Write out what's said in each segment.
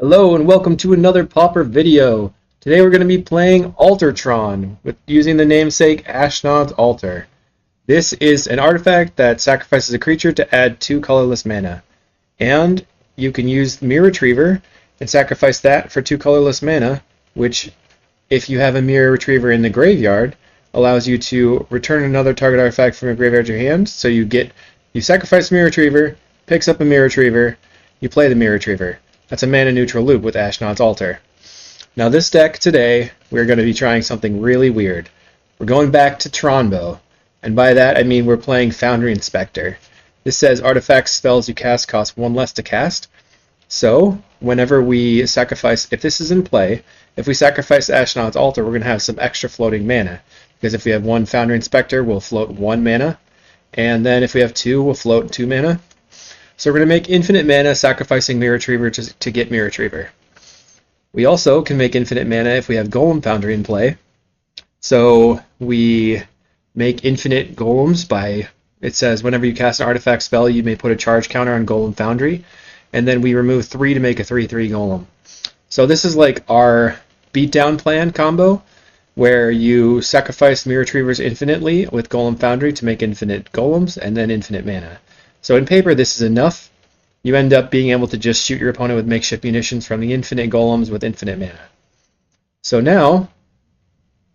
Hello and welcome to another Pauper video. Today we're going to be playing Tron with using the namesake Ashnod's Altar. This is an artifact that sacrifices a creature to add 2 colorless mana. And you can use Mirror Retriever and sacrifice that for 2 colorless mana, which, if you have a Mirror Retriever in the graveyard, allows you to return another target artifact from your graveyard to your hand. So you sacrifice Mirror Retriever, picks up a Mirror Retriever, you play the Mirror Retriever. That's a mana neutral loop with Ashnod's Altar. Now this deck today, we're going to be trying something really weird. We're going back to TRONBO, and by that I mean we're playing Foundry Inspector. This says artifacts, spells you cast cost 1 less to cast. So whenever we sacrifice, if this is in play, if we sacrifice Ashnod's Altar, we're going to have some extra floating mana. Because if we have 1 Foundry Inspector, we'll float 1 mana, and then if we have 2, we'll float 2 mana. So we're going to make infinite mana sacrificing Mirror Retriever to get Mirror Retriever. We also can make infinite mana if we have Golem Foundry in play. So we make infinite golems by, it says whenever you cast an artifact spell you may put a charge counter on Golem Foundry, and then we remove 3 to make a 3/3 golem. So this is like our beatdown plan combo, where you sacrifice Mirror Retrievers infinitely with Golem Foundry to make infinite golems and then infinite mana. So in paper, this is enough. You end up being able to just shoot your opponent with makeshift munitions from the infinite golems with infinite mana. So now,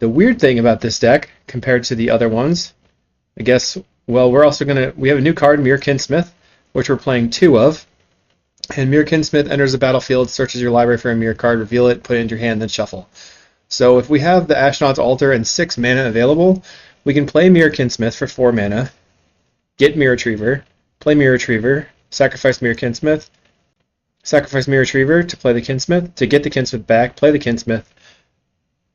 the weird thing about this deck, compared to the other ones, I guess, well, we have a new card, Mirror Smith, which we're playing 2 of. And Mirror Smith enters the battlefield, searches your library for a mirror card, reveal it, put it into your hand, then shuffle. So if we have the Ashnod's Altar and 6 mana available, we can play Mirror Smith for 4 mana, get Mirror Retriever, play Mirror Retriever, sacrifice Mirror Kinsmith, sacrifice Mirror Retriever to play the Kinsmith, to get the Kinsmith back, play the Kinsmith,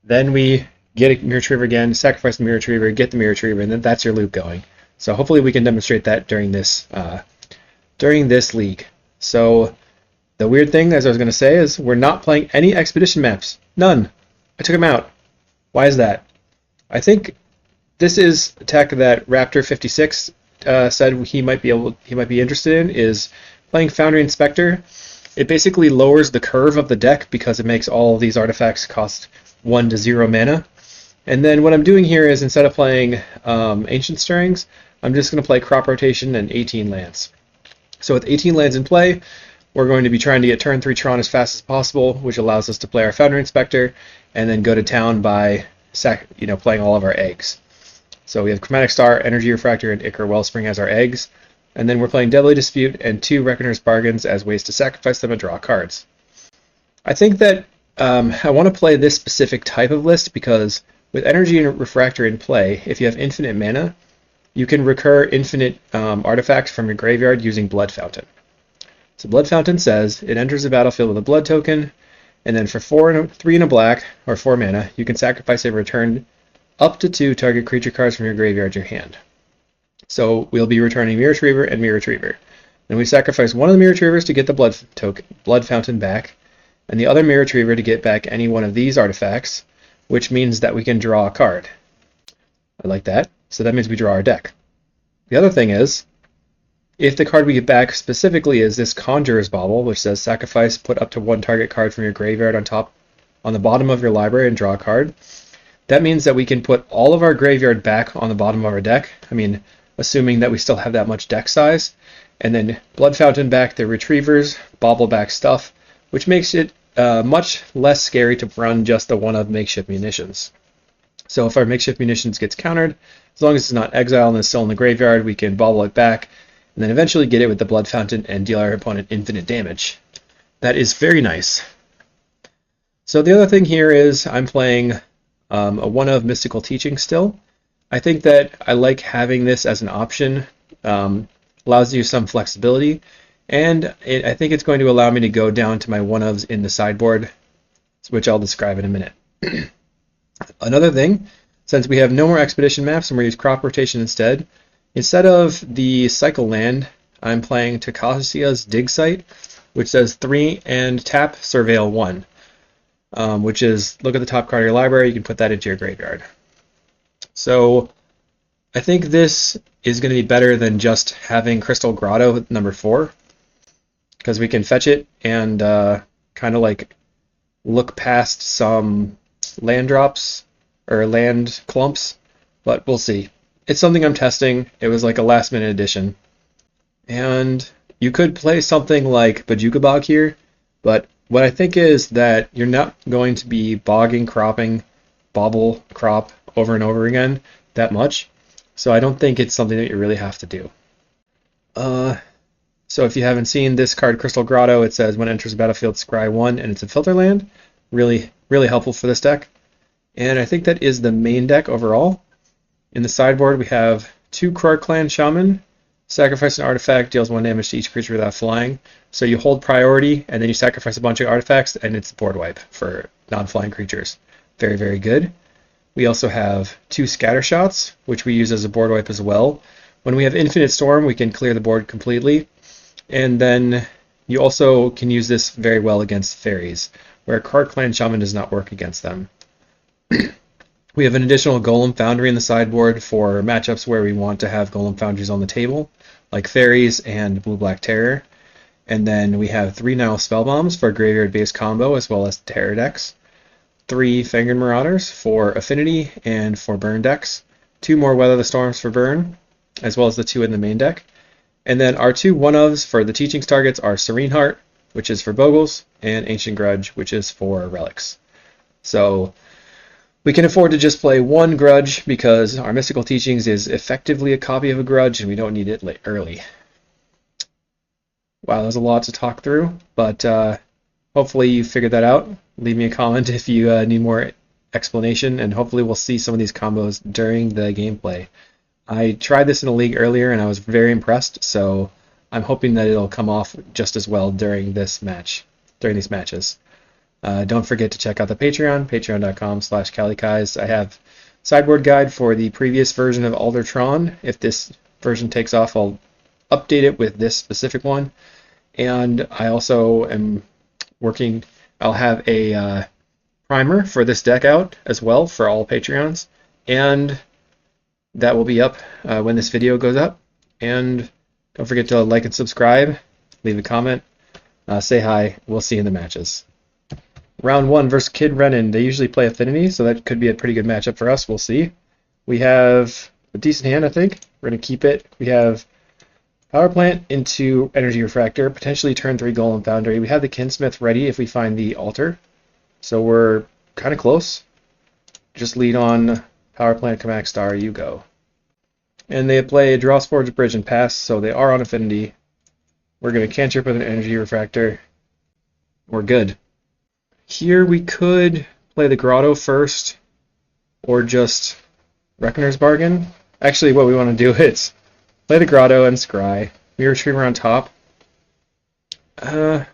then we get a Mirror Retriever again, sacrifice the Mirror Retriever, get the Mirror Retriever, and then that's your loop going. So hopefully we can demonstrate that during this league. So the weird thing, as I was going to say, is we're not playing any expedition maps. None. I took them out. Why is that? I think this is a tech that Raptor56 said he might be interested in, is playing Foundry Inspector. It basically lowers the curve of the deck because it makes all of these artifacts cost 1 to 0 mana. And then what I'm doing here is, instead of playing Ancient Stirrings, I'm just going to play Crop Rotation and 18 lands. So with 18 lands in play, we're going to be trying to get turn 3 Tron as fast as possible, which allows us to play our Foundry Inspector and then go to town by playing all of our eggs. So we have Chromatic Star, Energy Refractor, and Ichor Wellspring as our eggs. And then we're playing Deadly Dispute and 2 Reckoner's Bargains as ways to sacrifice them and draw cards. I think that I want to play this specific type of list because with Energy and Refractor in play, if you have infinite mana, you can recur infinite artifacts from your graveyard using Blood Fountain. So Blood Fountain says it enters the battlefield with a blood token, and then for 3 and a black, or 4 mana, you can sacrifice and return up to 2 target creature cards from your graveyard to your hand. So we'll be returning Mirror Retriever and Mirror Retriever. Then we sacrifice one of the Mirror Retrievers to get the Blood Fountain back, and the other Mirror Retriever to get back any one of these artifacts, which means that we can draw a card. I like that. So that means we draw our deck. The other thing is, if the card we get back specifically is this Conjurer's Bauble, which says sacrifice, put up to 1 target card from your graveyard on the bottom of your library and draw a card, that means that we can put all of our graveyard back on the bottom of our deck. I mean, assuming that we still have that much deck size. And then Blood Fountain back the Retrievers, Bauble back stuff, which makes it much less scary to run just the one of makeshift munitions. So if our makeshift munitions gets countered, as long as it's not exiled and it's still in the graveyard, we can bauble it back, and then eventually get it with the Blood Fountain and deal our opponent infinite damage. That is very nice. So the other thing here is I'm playing a 1 of Mystical Teaching still. I think that I like having this as an option. Allows you some flexibility, and I think it's going to allow me to go down to my 1-ofs in the sideboard, which I'll describe in a minute. Another thing, since we have no more expedition maps and we're using Crop Rotation instead of the Cycle land, I'm playing Takasia's Dig Site, which says 3 and tap Surveil 1. Which is, look at the top card of your library, you can put that into your graveyard. So I think this is going to be better than just having Crystal Grotto number 4, because we can fetch it and kind kind of like look past some land drops or land clumps, but we'll see. It's something I'm testing. It was like a last minute addition. And you could play something like Bajuka Bog here, but what I think is that you're not going to be bogging, cropping, bobble, crop over and over again that much. So I don't think it's something that you really have to do. So if you haven't seen this card, Crystal Grotto, it says when it enters the battlefield, scry 1, and it's a filter land. Really, really helpful for this deck. And I think that is the main deck overall. In the sideboard, we have 2 Krark Clan Shaman. Sacrifice an artifact, deals 1 damage to each creature without flying. So you hold priority, and then you sacrifice a bunch of artifacts, and it's board wipe for non-flying creatures. Very, very good. We also have 2 Scatter Shots, which we use as a board wipe as well. When we have Infinite Storm, we can clear the board completely. And then you also can use this very well against fairies, where Krark Clan Shaman does not work against them. We have an additional Golem Foundry in the sideboard for matchups where we want to have Golem Foundries on the table, like Fairies and Blue-Black Terror. And then we have 3 Nile Spellbombs for graveyard-based combo, as well as Terror decks. 3 Fangren Marauders for Affinity and for burn decks. 2 more Weather the Storms for burn, as well as the 2 in the main deck. And then our 2 one-ofs for the Teachings targets are Serene Heart, which is for Bogles, and Ancient Grudge, which is for Relics. So we can afford to just play 1 Grudge because our Mystical Teachings is effectively a copy of a Grudge and we don't need it early. Wow, there's a lot to talk through, but hopefully you figured that out. Leave me a comment if you need more explanation, and hopefully we'll see some of these combos during the gameplay. I tried this in a league earlier and I was very impressed, so I'm hoping that it'll come off just as well during this match, during these matches. Don't forget to check out the Patreon, patreon.com/CaliKais. I have sideboard guide for the previous version of Alter Tron. If this version takes off, I'll update it with this specific one. And I also am working, I'll have a primer for this deck out as well for all Patreons. And that will be up when this video goes up. And don't forget to like and subscribe, leave a comment, say hi. We'll see you in the matches. Round 1 versus Kid Renin. They usually play Affinity, so that could be a pretty good matchup for us. We'll see. We have a decent hand, I think. We're going to keep it. We have Power Plant into Energy Refractor, potentially turn 3 Golem Foundry. We have the Kinsmith ready if we find the Altar. So we're kind of close. Just lead on Power Plant, Chromatic Star, you go. And they play Dross Forge, Bridge, and Pass, so they are on Affinity. We're going to cantrip with an Energy Refractor. We're good. Here we could play the Grotto first, or just Reckoner's Bargain. Actually, what we want to do is play the Grotto and scry. Mirror Retriever on top. Don't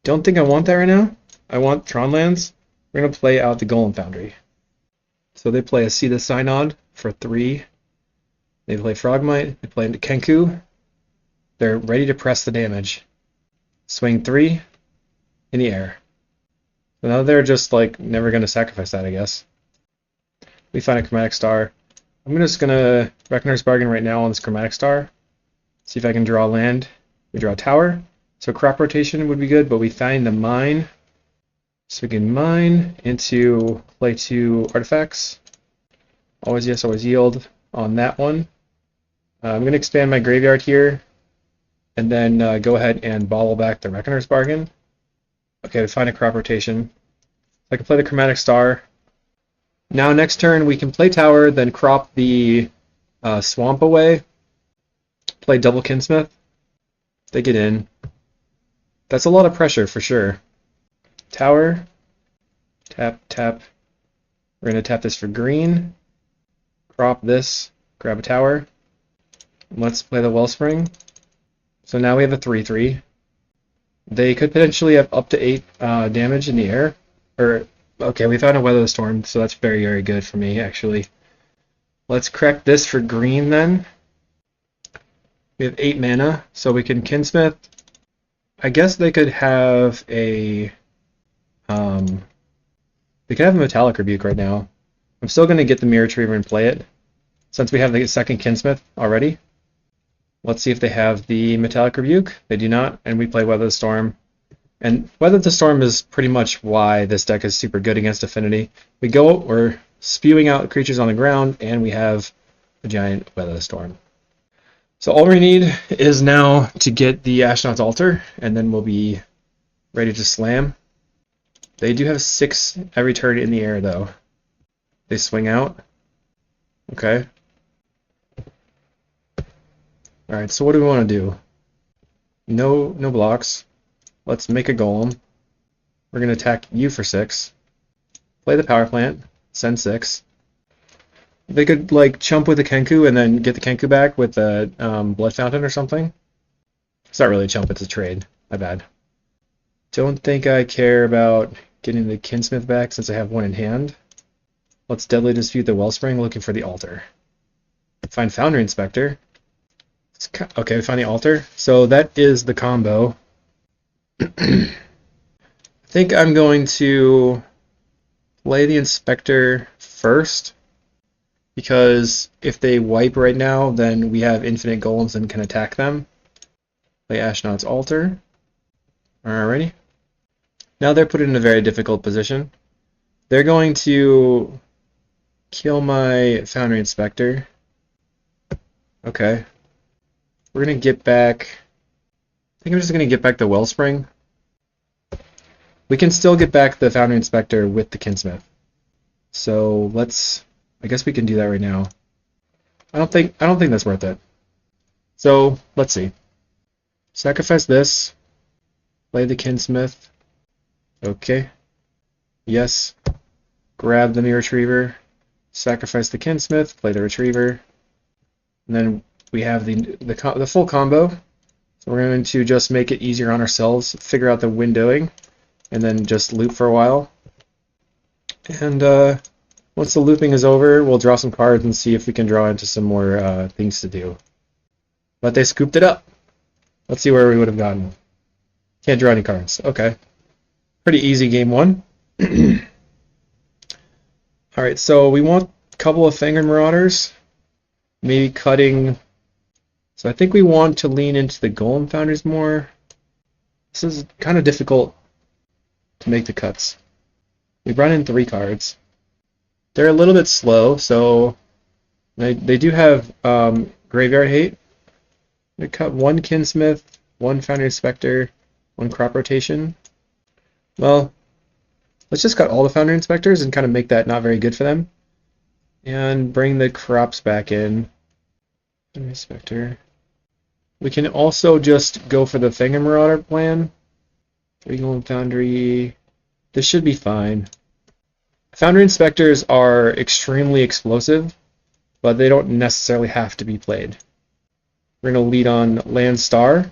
think I want that right now. I want Tron lands. We're going to play out the Golem Foundry. So they play a See the Synod for 3. They play Frogmite. They play into Kenku. They're ready to press the damage. Swing 3 in the air. So now they're just like never going to sacrifice that, I guess. We find a Chromatic Star. I'm just going to Reckoner's Bargain right now on this Chromatic Star. See if I can draw land. We draw a Tower. So crop rotation would be good, but we find the Mine. So we can mine into play 2 artifacts. Always yes, always yield on that one. I'm going to expand my graveyard here and then go ahead and bobble back the Reckoner's Bargain. Okay, we find a crop rotation. I can play the Chromatic Star. Now next turn we can play Tower, then crop the Swamp away. Play double Kinsmith. They get in. That's a lot of pressure for sure. Tower. Tap, tap. We're going to tap this for green. Crop this. Grab a tower. Let's play the Wellspring. So now we have a 3/3. They could potentially have up to 8 damage in the air. Okay, we found a Weather the Storm, so that's very, very good for me, actually. Let's correct this for green, then. We have 8 mana, so we can Kinsmith. I guess they could have a... they could have a Metallic Rebuke right now. I'm still going to get the Mirror Retriever and play it, since we have the second Kinsmith already. Let's see if they have the Metallic Rebuke. They do not, and we play Weather the Storm. And Weather the Storm is pretty much why this deck is super good against Affinity. We're spewing out creatures on the ground, and we have a giant Weather the Storm. So all we need is now to get the Astronaut's Altar, and then we'll be ready to slam. They do have 6 every turn in the air, though. They swing out. Okay. Alright, so what do we want to do? No blocks. Let's make a golem. We're going to attack you for 6. Play the power plant. Send 6. They could like chump with the Kenku and then get the Kenku back with the Blood Fountain or something. It's not really a chump, it's a trade. My bad. Don't think I care about getting the Kinsmith back since I have 1 in hand. Let's Deadly Dispute the Wellspring, looking for the altar. Find Foundry Inspector. Okay, we found the altar. So that is the combo. I think I'm going to play the Inspector first, because if they wipe right now, then we have infinite golems and can attack them. Play Astronaut's Altar. Alrighty. Now they're put in a very difficult position. They're going to kill my Foundry Inspector. Okay. We're going to get back... I think I'm just going to get back the Wellspring. We can still get back the Foundry Inspector with the Kinsmith. So let's... I guess we can do that right now. I don't think that's worth it. So let's see. Sacrifice this. Play the Kinsmith. Okay. Yes. Grab the Mirror Retriever. Sacrifice the Kinsmith. Play the Retriever. And then we have the full combo. So we're going to just make it easier on ourselves. Figure out the windowing. And then just loop for a while. And once the looping is over, we'll draw some cards and see if we can draw into some more things to do. But they scooped it up. Let's see where we would have gotten. Can't draw any cards. Okay. Pretty easy game 1. Alright, so we want a couple of Fangren Marauders. Maybe cutting... So I think we want to lean into the Golem Foundries more. This is kind of difficult to make the cuts. We brought in 3 cards. They're a little bit slow, so they do have Graveyard Hate. They cut 1 Kinsmith, 1 Foundry Inspector, 1 Crop Rotation. Well, let's just cut all the Foundry Inspectors and kind of make that not very good for them. And bring the crops back in. Foundry Inspector. We can also just go for the Fangren Marauder plan. 3 Golem Foundry. This should be fine. Foundry Inspectors are extremely explosive, but they don't necessarily have to be played. We're going to lead on Land Star.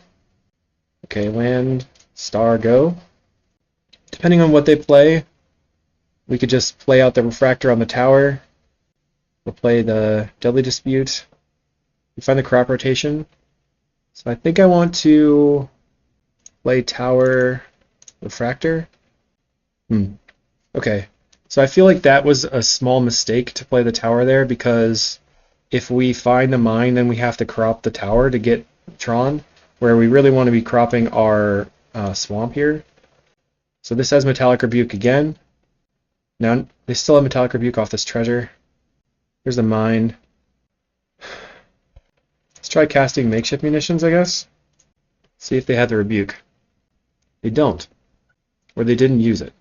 Okay, Land, Star, go. Depending on what they play, we could just play out the Refractor on the tower. We'll play the Deadly Dispute. We find the Crop Rotation. So I think I want to play Tower, Refractor. Okay. So I feel like that was a small mistake to play the tower there, because if we find the mine, then we have to crop the tower to get Tron, where we really want to be cropping our swamp here. So this has Metallic Rebuke again. Now they still have Metallic Rebuke off this treasure. Here's the mine. Let's try casting Makeshift Munitions, I guess. See if they had the Rebuke. They don't. Or they didn't use it.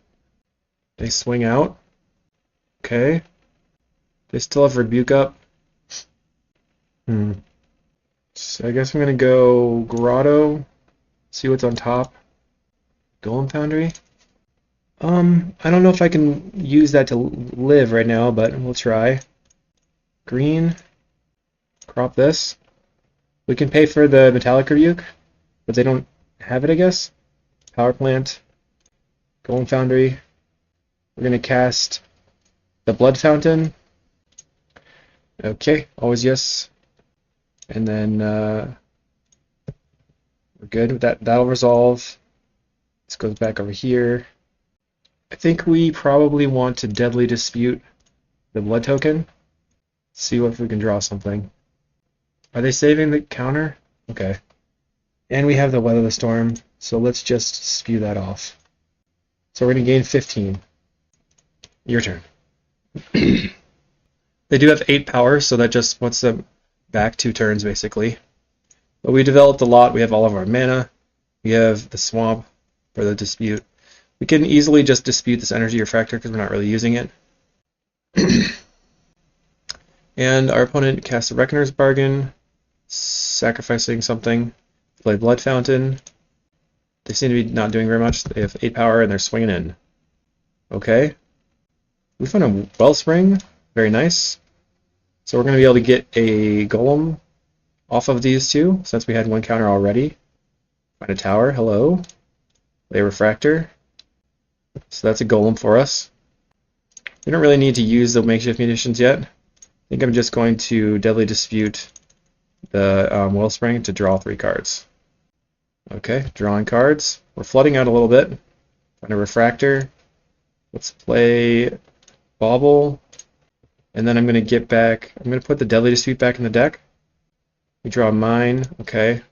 They swing out. Okay. They still have Rebuke up. So I guess I'm going to go Grotto. See what's on top. Golem Foundry. I don't know if I can use that to live right now, but we'll try. Green. Crop this. We can pay for the Metallic Rebuke, but they don't have it, I guess. Power Plant. Golem Foundry. We're going to cast the Blood Fountain. Okay, always yes. And then we're good with that. That'll resolve. This goes back over here. I think we probably want to Deadly Dispute the Blood Token. See if we can draw something. Are they saving the counter? Okay. And we have the Weather the Storm. So let's just spew that off. So we're going to gain 15. Your turn. They do have 8 power, so that just puts them back 2 turns, basically. But we developed a lot. We have all of our mana. We have the swamp for the dispute. We can easily just dispute this energy refractor because we're not really using it. And our opponent casts a Reckoner's Bargain, sacrificing something. Play Blood Fountain. They seem to be not doing very much. They have 8 power and they're swinging in. Okay. We found a Wellspring. Very nice. So we're going to be able to get a Golem off of these two, since we had 1 counter already. Find a tower. Hello. Play a Refractor. So that's a Golem for us. We don't really need to use the makeshift munitions yet. I think I'm just going to Deadly Dispute the Wellspring to draw 3 cards. Okay, drawing cards. We're flooding out a little bit. Find a Refractor. Let's play Bauble. And then I'm going to get back. I'm going to put the Deadly Dispute back in the deck. We draw a Mine. Okay.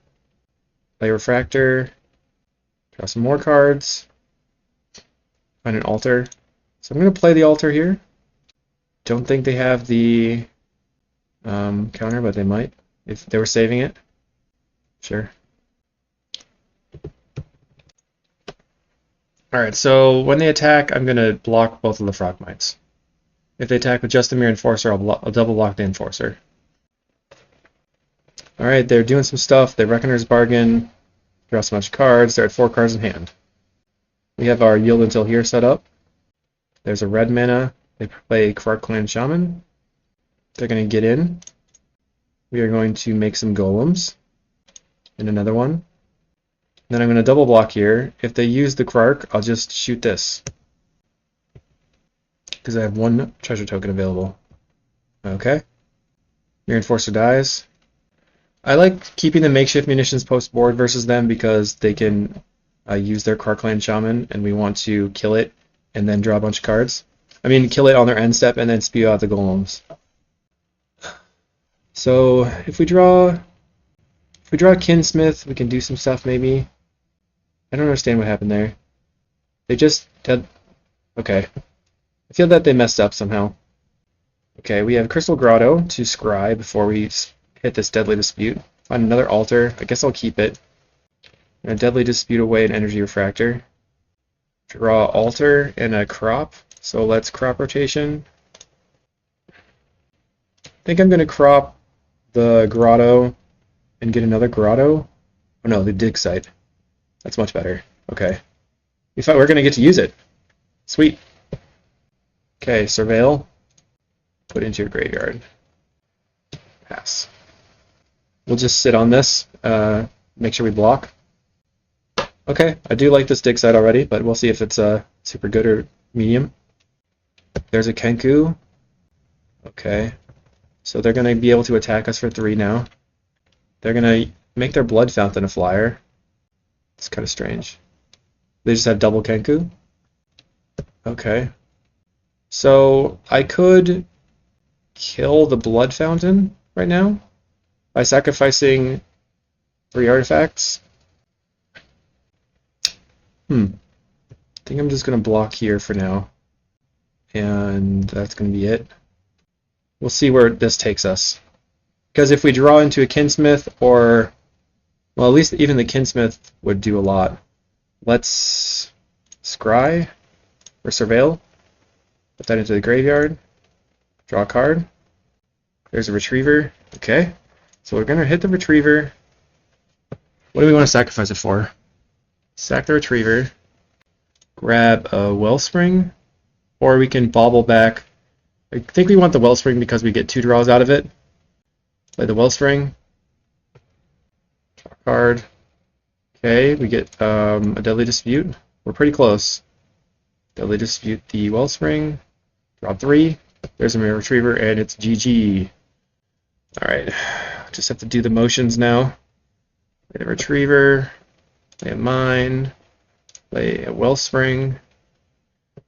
Play Refractor. Draw some more cards. Find an Altar. So I'm going to play the Altar here. Don't think they have the counter, but they might. If they were saving it. Sure. Alright, so when they attack, I'm going to block both of the Frogmites. If they attack with just the Mere Enforcer, I'll double block the Enforcer. Alright, they're doing some stuff. They Reckoner's Bargain, draw some bunch of cards. They're at 4 cards in hand. We have our Yield Until Here set up. There's a red mana. They play Krark Clan Shaman. They're going to get in. We are going to make some Golems. And another one. Then I'm going to double block here. If they use the Krark, I'll just shoot this. Because I have 1 treasure token available. Okay. Mere Enforcer dies. I like keeping the makeshift munitions post board versus them because they can use their Krark Clan Shaman and we want to kill it and then draw a bunch of cards. I mean, kill it on their end step and then spew out the Golems. So if we draw a Kinsmith, we can do some stuff maybe. I don't understand what happened there. They just did. Okay. I feel that they messed up somehow. Okay, we have Crystal Grotto to scry before we hit this Deadly Dispute. Find another Altar. I guess I'll keep it. I'm going to Deadly Dispute away an Energy Refractor. Draw Altar and a Crop. So let's Crop Rotation. I think I'm going to crop the Grotto and get another Grotto. Oh no, the Dig Site. That's much better. Okay. We thought we were going to get to use it. Sweet. Okay, Surveil. Put into your graveyard. Pass. We'll just sit on this. Make sure we block. Okay, I do like this dig site already, but we'll see if it's super good or medium. There's a Kenku. Okay. So they're going to be able to attack us for 3 now. They're going to make their Blood Fountain a flyer. It's kind of strange. They just have double Kenku. Okay. So I could kill the Blood Fountain right now by sacrificing 3 artifacts. I think I'm just going to block here for now. And that's going to be it. We'll see where this takes us. Because if we draw into a Kinsmith or... well, at least even the Kinsmith would do a lot. Let's scry or surveil. Put that into the graveyard. Draw a card. There's a Retriever. Okay. So we're going to hit the Retriever. What do we want to sacrifice it for? Sack the Retriever. Grab a Wellspring. Or we can bobble back. I think we want the Wellspring because we get 2 draws out of it. Play the Wellspring. Draw a card. Okay, we get a Deadly Dispute. We're pretty close. Deadly Dispute the Wellspring. Draw 3. There's a Retriever, and it's GG. Alright, just have to do the motions now. Play the Retriever. Play a Mine. Play a Wellspring.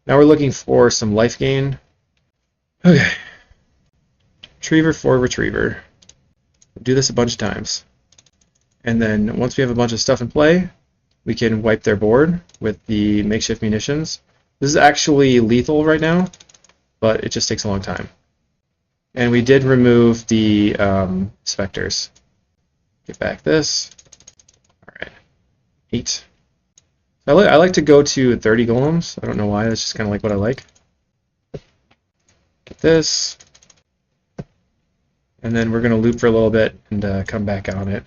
Now we're looking for some life gain. Okay. Retriever for Retriever. We'll do this a bunch of times. And then once we have a bunch of stuff in play, we can wipe their board with the makeshift munitions. This is actually lethal right now, but it just takes a long time. And we did remove the specters. Get back this. Alright. 8. I like to go to 30 golems. I don't know why, that's just kind of like what I like. Get this. And then we're going to loop for a little bit and come back on it.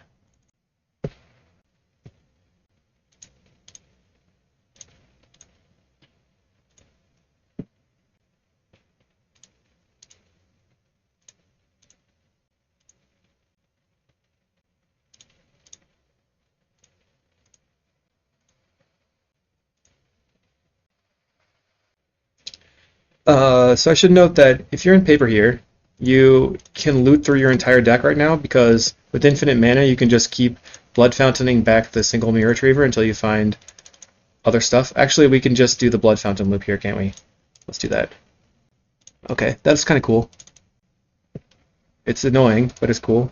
So I should note that if you're in paper here, you can loot through your entire deck right now because with infinite mana you can just keep blood fountaining back the single mirror retriever until you find other stuff. Actually, we can just do the blood fountain loop here, can't we? Let's do that. Okay, that's kind of cool. It's annoying, but it's cool.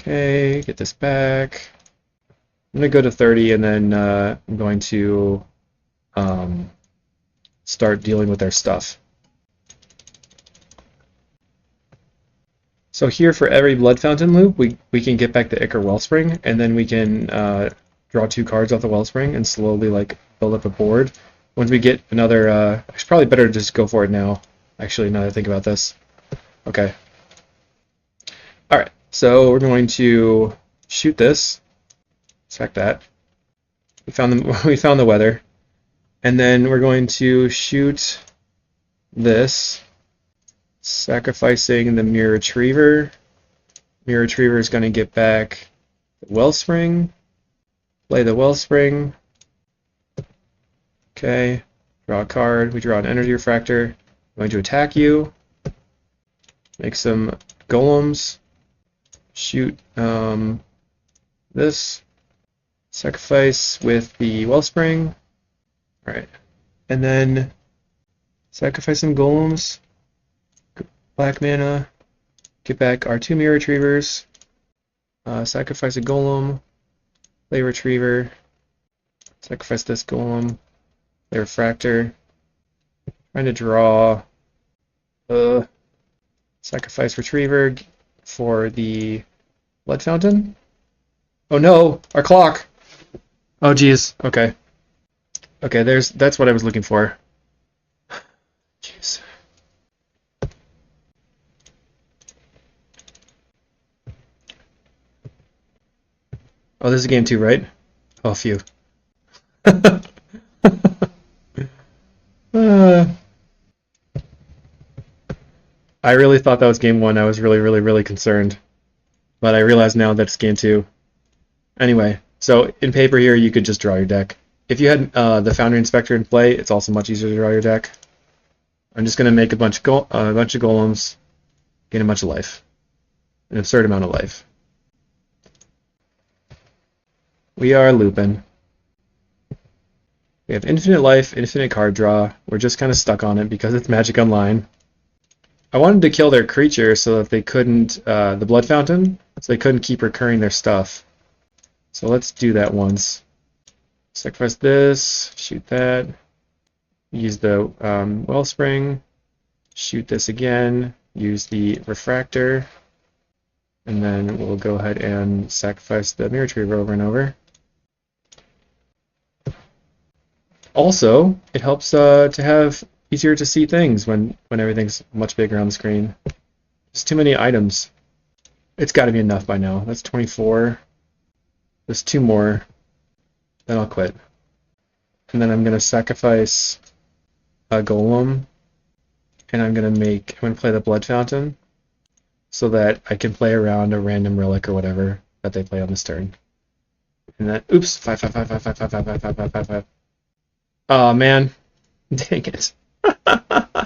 Okay, get this back. I'm going to go to 30 and then I'm going to start dealing with their stuff. So here for every blood fountain loop, we can get back the Ichor Wellspring, and then we can draw 2 cards off the Wellspring and slowly like build up a board. Once we get another, it's probably better to just go for it now, actually, now that I think about this. Okay. Alright, so we're going to shoot this. Sack that. We found the weather. And then we're going to shoot this, sacrificing the Mirror Retriever. Mirror Retriever is going to get back the Wellspring. Play the Wellspring. Okay, draw a card. We draw an Energy Refractor. I'm going to attack you. Make some golems. Shoot this. Sacrifice with the Wellspring. Alright. And then sacrifice some golems. Black mana. Get back our 2 Mirror Retrievers. Sacrifice a golem. Play Retriever. Sacrifice this golem. Play Refractor. Trying to draw. Sacrifice Retriever for the Blood Fountain. Oh no! Our clock! Oh geez. Okay. Okay, that's what I was looking for. Jeez. Oh, this is game 2, right? Oh, phew. I really thought that was game 1. I was really concerned. But I realize now that it's game 2. Anyway, so in paper here, you could just draw your deck. If you had the Foundry Inspector in play, it's also much easier to draw your deck. I'm just going to make a bunch of golems, gain a bunch of life. An absurd amount of life. We are looping. We have infinite life, infinite card draw. We're just kind of stuck on it because it's Magic Online. I wanted to kill their creature so that they couldn't, the Blood Fountain, so they couldn't keep recurring their stuff. So let's do that once. Sacrifice this, shoot that, use the Wellspring, shoot this again, use the Refractor, and then we'll go ahead and sacrifice the Mirror Retriever over and over. Also, it helps to have easier to see things when everything's much bigger on the screen. There's too many items. It's got to be enough by now. That's 24. There's 2 more. Then I'll quit. And then I'm going to sacrifice a golem. And I'm going to play the Blood Fountain so that I can play around a random relic or whatever that they play on this turn. And then, oops, 5, 5, 5, 5, 5, 5, 5, 5, 5, 5, 5, 5. Oh man, dang it. I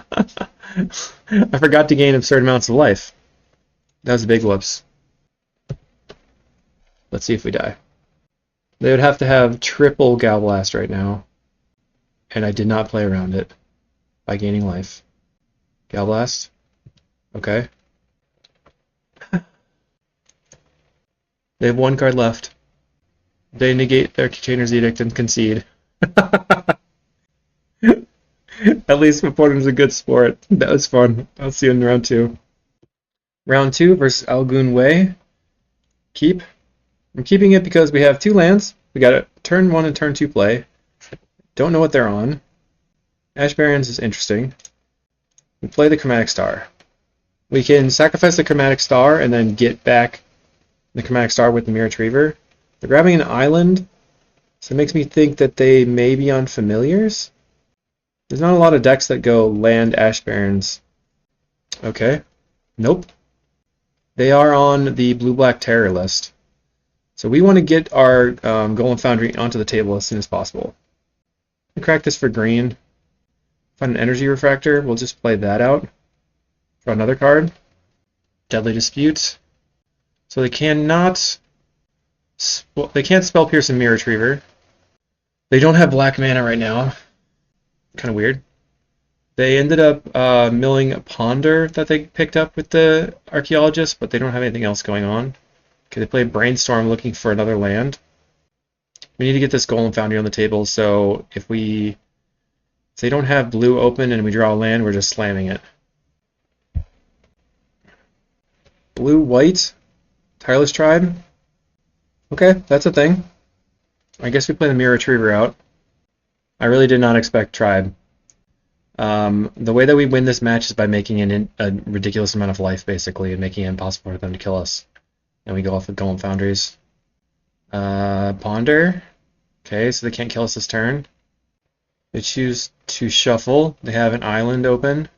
forgot to gain absurd amounts of life. That was a big whoops. Let's see if we die. They would have to have triple Galblast right now. And I did not play around it by gaining life. Galblast. Okay. They have 1 card left. They negate their Chainer's Edict and concede. At least Portland's a good sport. That was fun. I'll see you in round 2. Round 2 versus Algoon Way. Keep. I'm keeping it because we have 2 lands. We got a turn 1 and turn 2 play. Don't know what they're on. Ash Barrens is interesting. We play the Chromatic Star. We can sacrifice the Chromatic Star and then get back the Chromatic Star with the Mirror Retriever. They're grabbing an island, so it makes me think that they may be on Familiars. There's not a lot of decks that go land Ash Barrens. Okay. Nope. They are on the blue-black terror list. So we want to get our Golem Foundry onto the table as soon as possible. We'll crack this for green. Find an Energy Refractor. We'll just play that out. Draw another card. Deadly Dispute. So they cannot... They can't Spell Pierce and Mirror Retriever. They don't have black mana right now. Kind of weird. They ended up milling a Ponder that they picked up with the Archaeologist, but they don't have anything else going on. Okay, they play Brainstorm looking for another land. We need to get this Golem Foundry on the table, so if they don't have blue open and we draw a land, we're just slamming it. Blue-white, Tireless Tribe. Okay, that's a thing. I guess we play the Mirror Retriever out. I really did not expect Tribe. The way that we win this match is by making a ridiculous amount of life, basically, and making it impossible for them to kill us. And we go off with Golem Foundries. Ponder. Okay, so they can't kill us this turn. They choose to shuffle. They have an island open.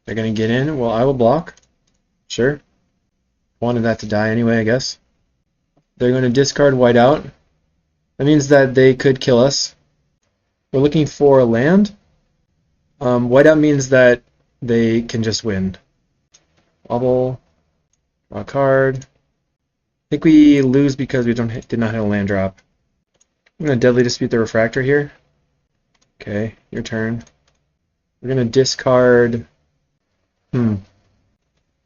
They're going to get in. Well, I will block. Sure. Wanted that to die anyway, I guess. They're going to discard white out. That means that they could kill us. We're looking for a land. Whiteout means that they can just win. Wobble. Draw a card. I think we lose because we did not have a land drop. I'm going to Deadly Dispute the Refractor here. Okay, your turn. We're going to discard...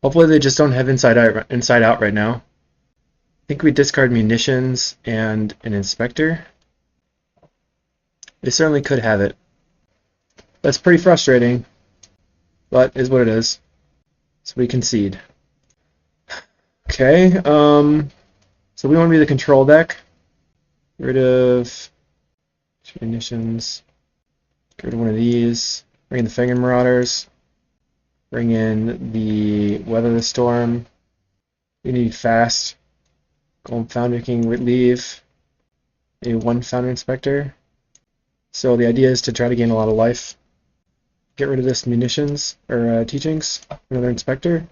Hopefully they just don't have Inside Out right now. I think we discard Munitions and an Inspector. They certainly could have it. That's pretty frustrating, but is what it is. So we concede. Okay, so we want to be the control deck. Get rid of Munitions. Get rid of one of these. Bring in the Fangren Marauders. Bring in the Weather the Storm. We need fast. Golem Foundry King leave. A 1 Foundry Inspector. So the idea is to try to gain a lot of life. Get rid of this Munitions, or Teachings. Another Inspector.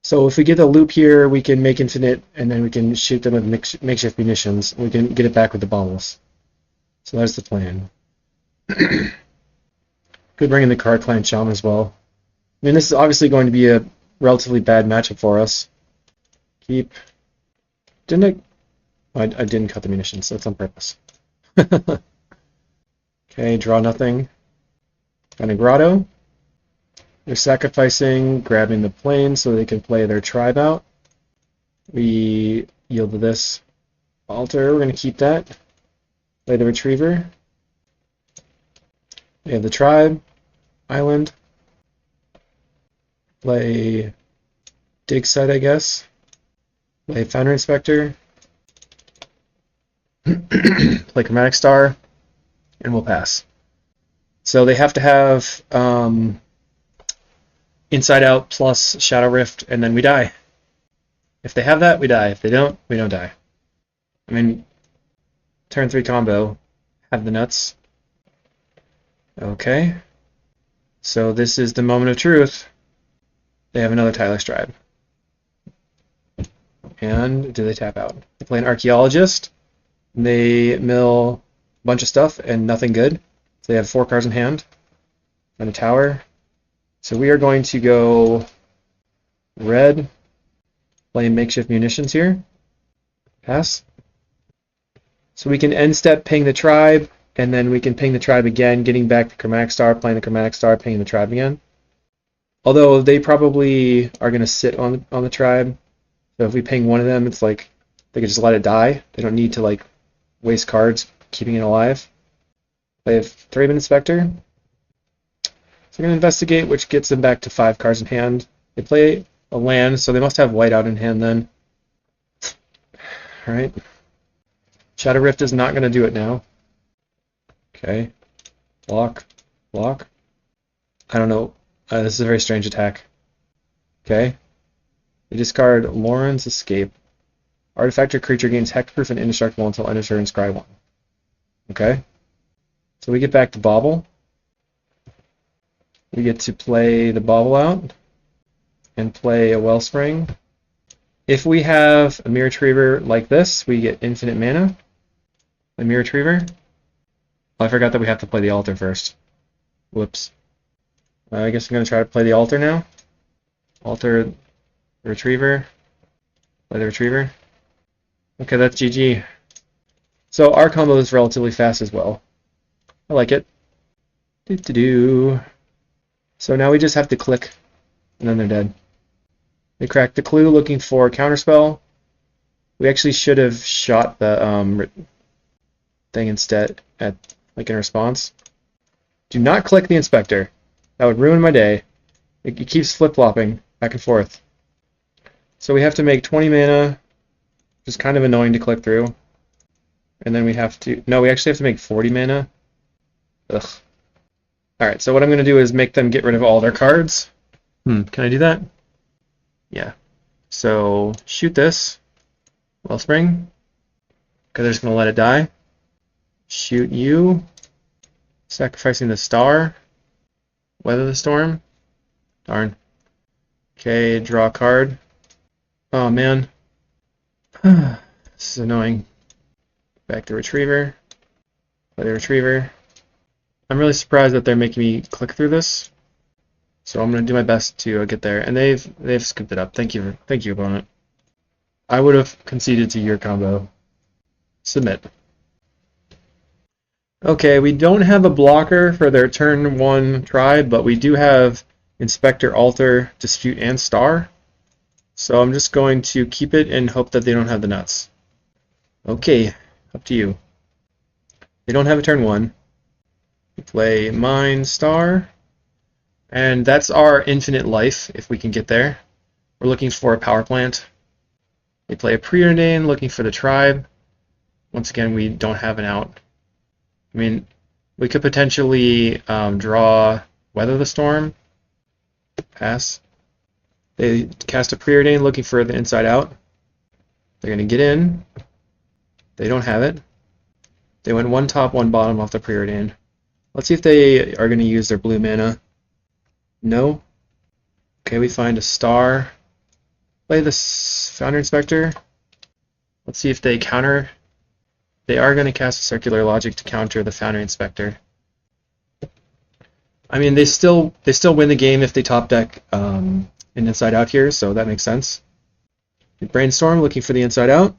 So if we get the loop here, we can make infinite, and then we can shoot them with makeshift munitions. We can get it back with the bombs. So that's the plan. Could bring in the Card Clan Shaman as well. I mean, this is obviously going to be a relatively bad matchup for us. Keep. Didn't I? I didn't cut the munitions. That's on purpose. Okay, draw nothing. Find a Grotto. They're sacrificing, grabbing the plane so they can play their tribe out. We yield to this altar. We're going to keep that. Play the Retriever. We have the tribe, island. Play dig site, I guess. Play Foundry Inspector. Play Chromatic Star, and we'll pass. So they have to have Inside Out plus Shadow Rift, and then we die. If they have that, we die. If they don't, we don't die. I mean, turn 3 combo. Have the nuts. Okay. So this is the moment of truth. They have another Tireless Tribe. And do they tap out? They play an Archaeologist. They mill a bunch of stuff and nothing good. So they have 4 cards in hand. And a tower. So we are going to go red. Play makeshift munitions here. Pass. So we can end step ping the tribe, and then we can ping the tribe again, getting back the Chromatic Star, playing the Chromatic Star, pinging the tribe again. Although they probably are going to sit on the tribe. So if we ping one of them, it's like they could just let it die. They don't need to like waste cards keeping it alive. They have Foundry Inspector. So we're going to investigate, which gets them back to 5 cards in hand. They play a land, so they must have white out in hand then. Alright. Shadow Rift is not going to do it now. Okay. Block. Block. I don't know. This is a very strange attack. Okay. They discard Lauren's Escape. Artifact or creature gains hexproof and indestructible until end of turn, scry 1. Okay. So we get back to Bauble. We get to play the Bauble out and play a Wellspring. If we have a Mirror Retriever like this, we get infinite mana. A Mirror Retriever. Oh, I forgot that we have to play the Altar first. Whoops. I guess I'm going to try to play the Altar now. Altar the Retriever. Play the Retriever. Okay, that's GG. So our combo is relatively fast as well. I like it. Do-do-do. So now we just have to click, and then they're dead. They cracked the clue looking for counterspell. We actually should have shot the thing instead in response. Do not click the inspector. That would ruin my day. It keeps flip-flopping back and forth. So we have to make 20 mana, which is kind of annoying to click through. And then we have to... No, we actually have to make 40 mana. Ugh. Alright, so what I'm going to do is make them get rid of all their cards. Can I do that? Yeah. So, shoot this. Wellspring. Okay, they're just going to let it die. Shoot you. Sacrificing the star. Weather the storm. Darn. Okay, draw a card. Oh, man. This is annoying. Back to Retriever. Play the Retriever. I'm really surprised that they're making me click through this. So I'm going to do my best to get there. And they've scooped it up. Thank you, opponent. I would have conceded to your combo. Submit. Okay, we don't have a blocker for their turn 1 tribe, but we do have Inspector, Altar, Dispute, and Star. So I'm just going to keep it and hope that they don't have the nuts. Okay, up to you. They don't have a turn 1. We play Mine, Star, and that's our infinite life, if we can get there. We're looking for a power plant. They play a Preordain, looking for the tribe. Once again, we don't have an out. I mean, we could potentially draw Weather the Storm. Pass. They cast a Preordain, looking for the inside out. They're going to get in. They don't have it. They went 1 top, 1 bottom off the Preordain. Let's see if they are going to use their blue mana. No. Okay, we find a star. Play this Foundry Inspector. Let's see if they counter. They are going to cast a Circular Logic to counter the Foundry Inspector. I mean, they still win the game if they top deck an inside out here, so that makes sense. Brainstorm looking for the inside out,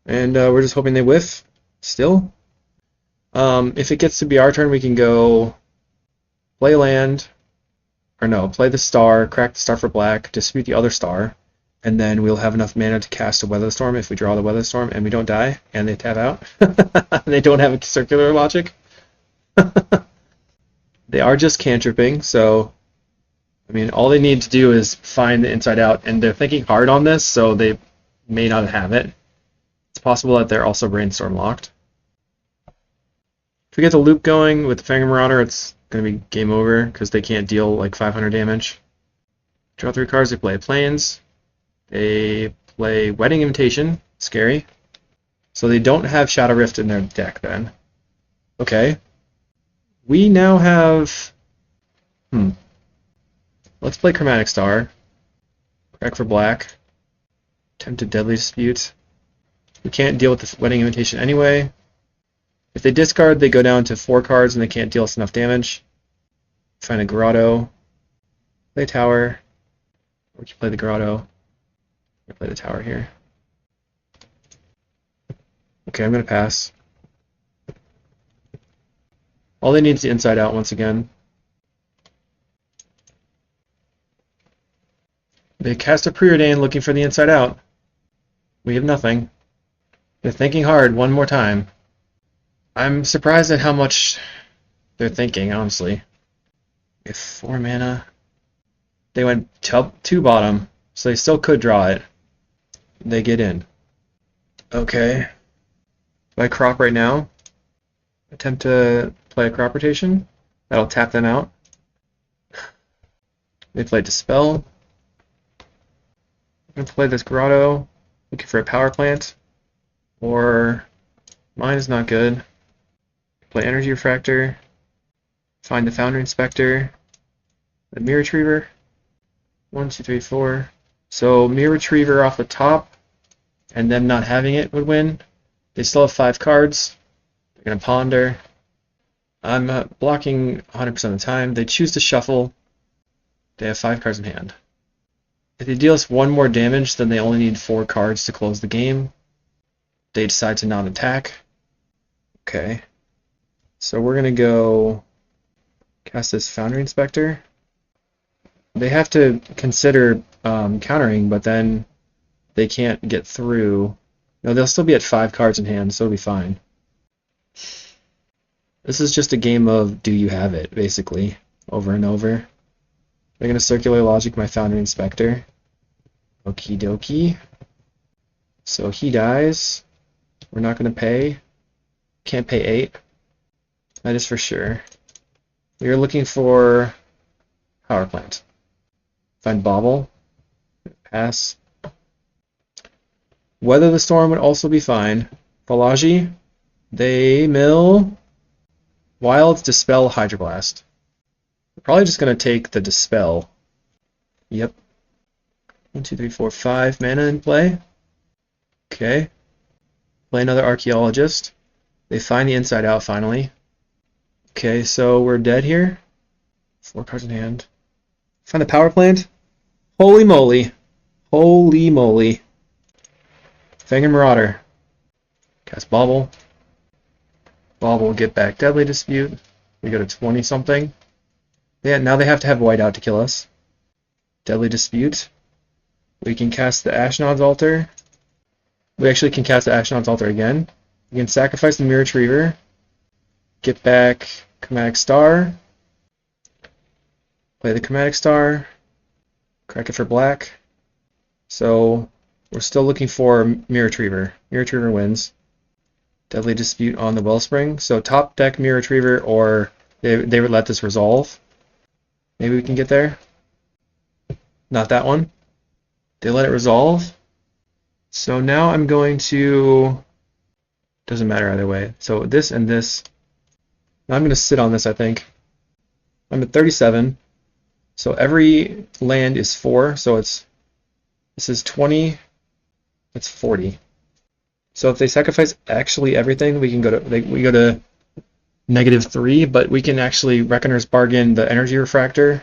and we're just hoping they whiff. Still. If it gets to be our turn, we can go play land, or no, play the star, crack the star for black, dispute the other star, and then we'll have enough mana to cast a Weather Storm if we draw the Weather Storm and we don't die, and they tap out. They don't have a Circular Logic. They are just cantripping, so I mean, all they need to do is find the inside out, and they're thinking hard on this, so they may not have it. It's possible that they're also Brainstorm locked. If we get the loop going with the Fangor Marauder, it's going to be game over because they can't deal like 500 damage. Draw 3 cards, they play Plains. They play Wedding Invitation, scary. So they don't have Shadow Rift in their deck then. Okay. We now have... Let's play Chromatic Star. Crack for black. Tempted Deadly Dispute. We can't deal with the Wedding Invitation anyway. If they discard, they go down to 4 cards and they can't deal us enough damage. Find a Grotto. Play Tower. Or we can play the Grotto. Or play the Tower here. Okay, I'm going to pass. All they need is the inside out once again. They cast a Preordain looking for the inside out. We have nothing. They're thinking hard one more time. I'm surprised at how much they're thinking, honestly. If 4 mana. They went 2 bottom, so they still could draw it. They get in. Okay. If I crop right now, attempt to play a crop rotation. That'll tap them out. They play Dispel. I'm going to play this Grotto, looking for a power plant. Or mine is not good. Play Energy Refractor. Find the Foundry Inspector. The Mirror Retriever. 1, 2, 3, 4. So Mirror Retriever off the top, and them not having it would win. They still have 5 cards. They're going to ponder. I'm blocking 100% of the time. They choose to shuffle. They have 5 cards in hand. If they deal us 1 more damage, then they only need 4 cards to close the game. They decide to not attack. Okay. So we're going to go cast this Foundry Inspector. They have to consider countering, but then they can't get through. No, they'll still be at 5 cards in hand, so it'll be fine. This is just a game of do you have it, basically, over and over. They're going to Circular Logic my Foundry Inspector. Okie dokie. So he dies. We're not going to pay. Can't pay 8. That is for sure. We're looking for Power Plant. Find Bauble. Pass. Weather the Storm would also be fine. Balaji. They mill. Wilds, Dispel, Hydroblast. We're probably just going to take the Dispel. Yep. 1, 2, 3, 4, 5 mana in play. Okay. Play another Archaeologist. They find the Inside Out finally. Okay, so we're dead here. 4 cards in hand. Find the Power Plant. Holy moly. Holy moly. Fang and Marauder. Cast Bauble. Bauble, get back Deadly Dispute. We go to 20 something. Yeah, now they have to have white out to kill us. Deadly Dispute. We can cast the Ashnod's Altar. We actually can cast the Ashnod's Altar again. We can sacrifice the Mirror Retriever. Get back Chromatic Star. Play the Chromatic Star. Crack it for black. So we're still looking for Mirror Retriever. Mirror Retriever wins. Deadly Dispute on the Wellspring. So top deck Mirror Retriever, or they would let this resolve. Maybe we can get there. Not that one. They let it resolve. So now I'm going to... Doesn't matter either way. So this and this. Now I'm going to sit on this, I think. I'm at 37. So every land is 4. So this is 20. That's 40. So if they sacrifice actually everything, we can go to -3, but we can actually Reckoner's Bargain the Energy Refractor.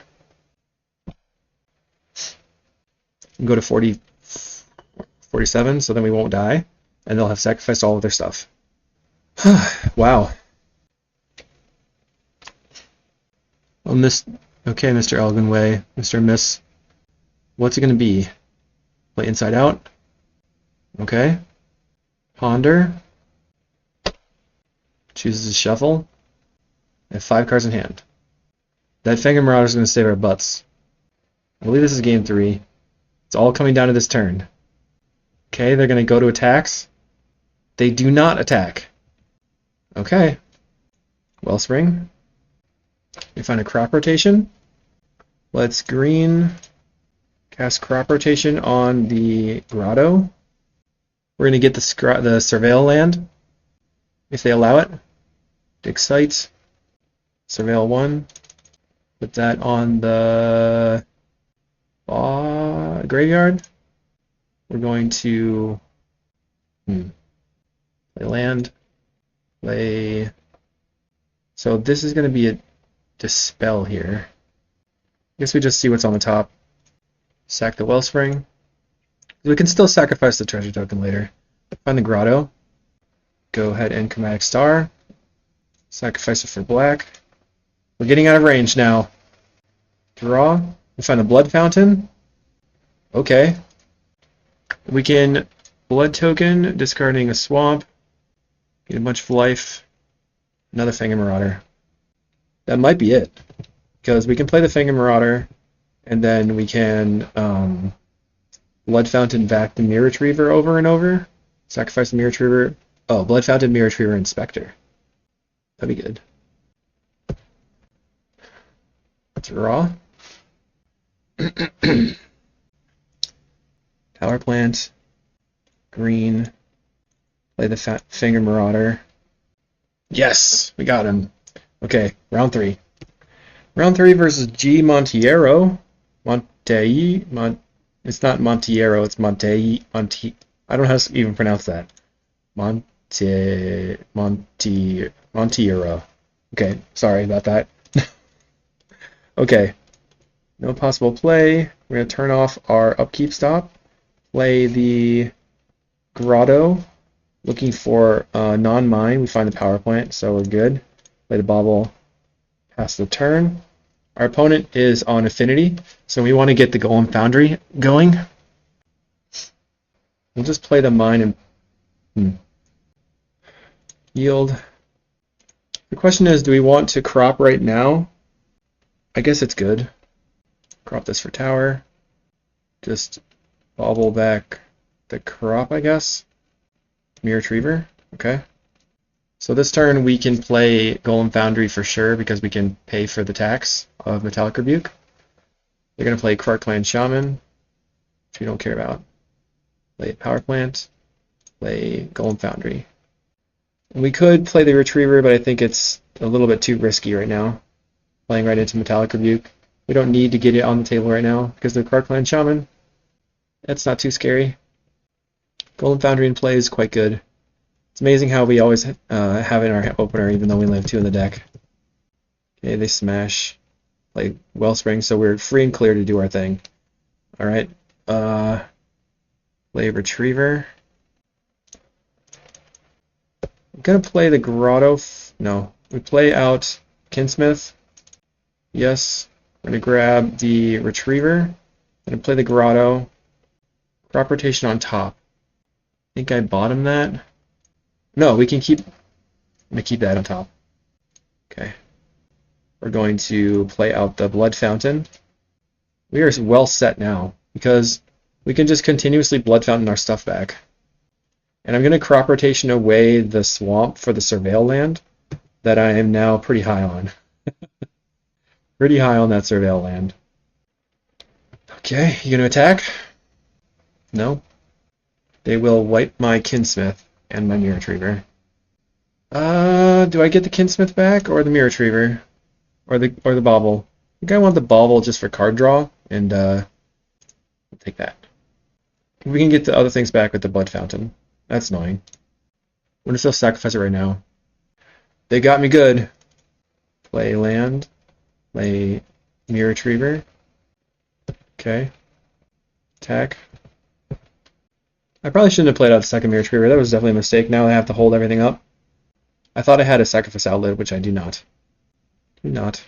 And go to 47, so then we won't die, and they'll have sacrificed all of their stuff. Wow. Well, okay, Mr. Elginway, Mr. Miss, what's it going to be? Play Inside Out? Okay. Ponder. Chooses to shuffle. I have 5 cards in hand. That Fang Marauder is going to save our butts. I believe this is game 3. It's all coming down to this turn. Okay, they're going to go to attacks. They do not attack. Okay. Wellspring. We find a Crop Rotation. Let's green cast Crop Rotation on the Grotto. We're going to get the Surveil land, if they allow it. Dig Site. Surveil 1. Put that on the graveyard. We're going to play land. Play. So this is going to be a Dispel here. I guess we just see what's on the top. Sack the Wellspring. We can still sacrifice the treasure token later. Find the Grotto. Go ahead and Chromatic Star. Sacrifice it for black. We're getting out of range now. Draw. We find the Blood Fountain. Okay. We can blood token, discarding a swamp, get a bunch of life, another Finger Marauder. That might be it, because we can play the Finger Marauder, and then we can Blood Fountain back the Mirror Retriever over and over, sacrifice the Mirror Retriever. Oh, Blood Fountain, Mirror Retriever, Inspector. That'd be good. Draw. Power Plant. Green. Play the Finger Marauder. Yes! We got him. Okay, round 3. Round 3 versus G. Monteiro. It's not Monteiro, it's I don't know how to even pronounce that. Monteiro. Okay, sorry about that. Okay, no possible play. We're going to turn off our upkeep stop. Play the Grotto. Looking for non-mine. We find the power plant, so we're good. Play the Bauble. Pass the turn. Our opponent is on Affinity, so we want to get the Golem Foundry going. We'll just play the mine and yield. The question is, do we want to crop right now? I guess it's good. Crop this for tower. Just bobble back the crop, I guess. Mirror Retriever. Okay. So this turn we can play Golem Foundry for sure because we can pay for the tax of Metallic Rebuke. They're going to play Krark-Clan Shaman, which we don't care about. Play Power Plant. Play Golem Foundry. And we could play the Retriever, but I think it's a little bit too risky right now. Playing right into Metallic Rebuke. We don't need to get it on the table right now because the Krark-Clan Shaman. That's not too scary. Golem Foundry in play is quite good. It's amazing how we always have it in our opener even though we only have 2 in the deck. Okay, they smash. Play Wellspring, so we're free and clear to do our thing. Alright. Play Retriever. I'm going to play the Grotto. No. We play out Kinsmith. Yes. We're going to grab the Retriever. I'm going to play the Grotto. Crop Rotation on top. I think I bottom that. No, we can keep. I'm going to keep that on top. Okay. We're going to play out the Blood Fountain. We are well set now because we can just continuously Blood Fountain our stuff back. And I'm going to crop rotation away the swamp for the Surveil land that I am now pretty high on. Pretty high on that Surveil land. Okay, you going to attack? No. They will wipe my Kinsmith and my Mirror Retriever. Do I get the Kinsmith back or the Mirror Retriever? Or the Bauble? I think I want the Bauble just for card draw, and I'll take that. We can get the other things back with the Blood Fountain. That's annoying. I'm gonna still sacrifice it right now. They got me good. Play land. Play Mirror Retriever. Okay. Attack. I probably shouldn't have played out the second Mirror Retriever. That was definitely a mistake. Now I have to hold everything up. I thought I had a sacrifice outlet, which I do not. Do not.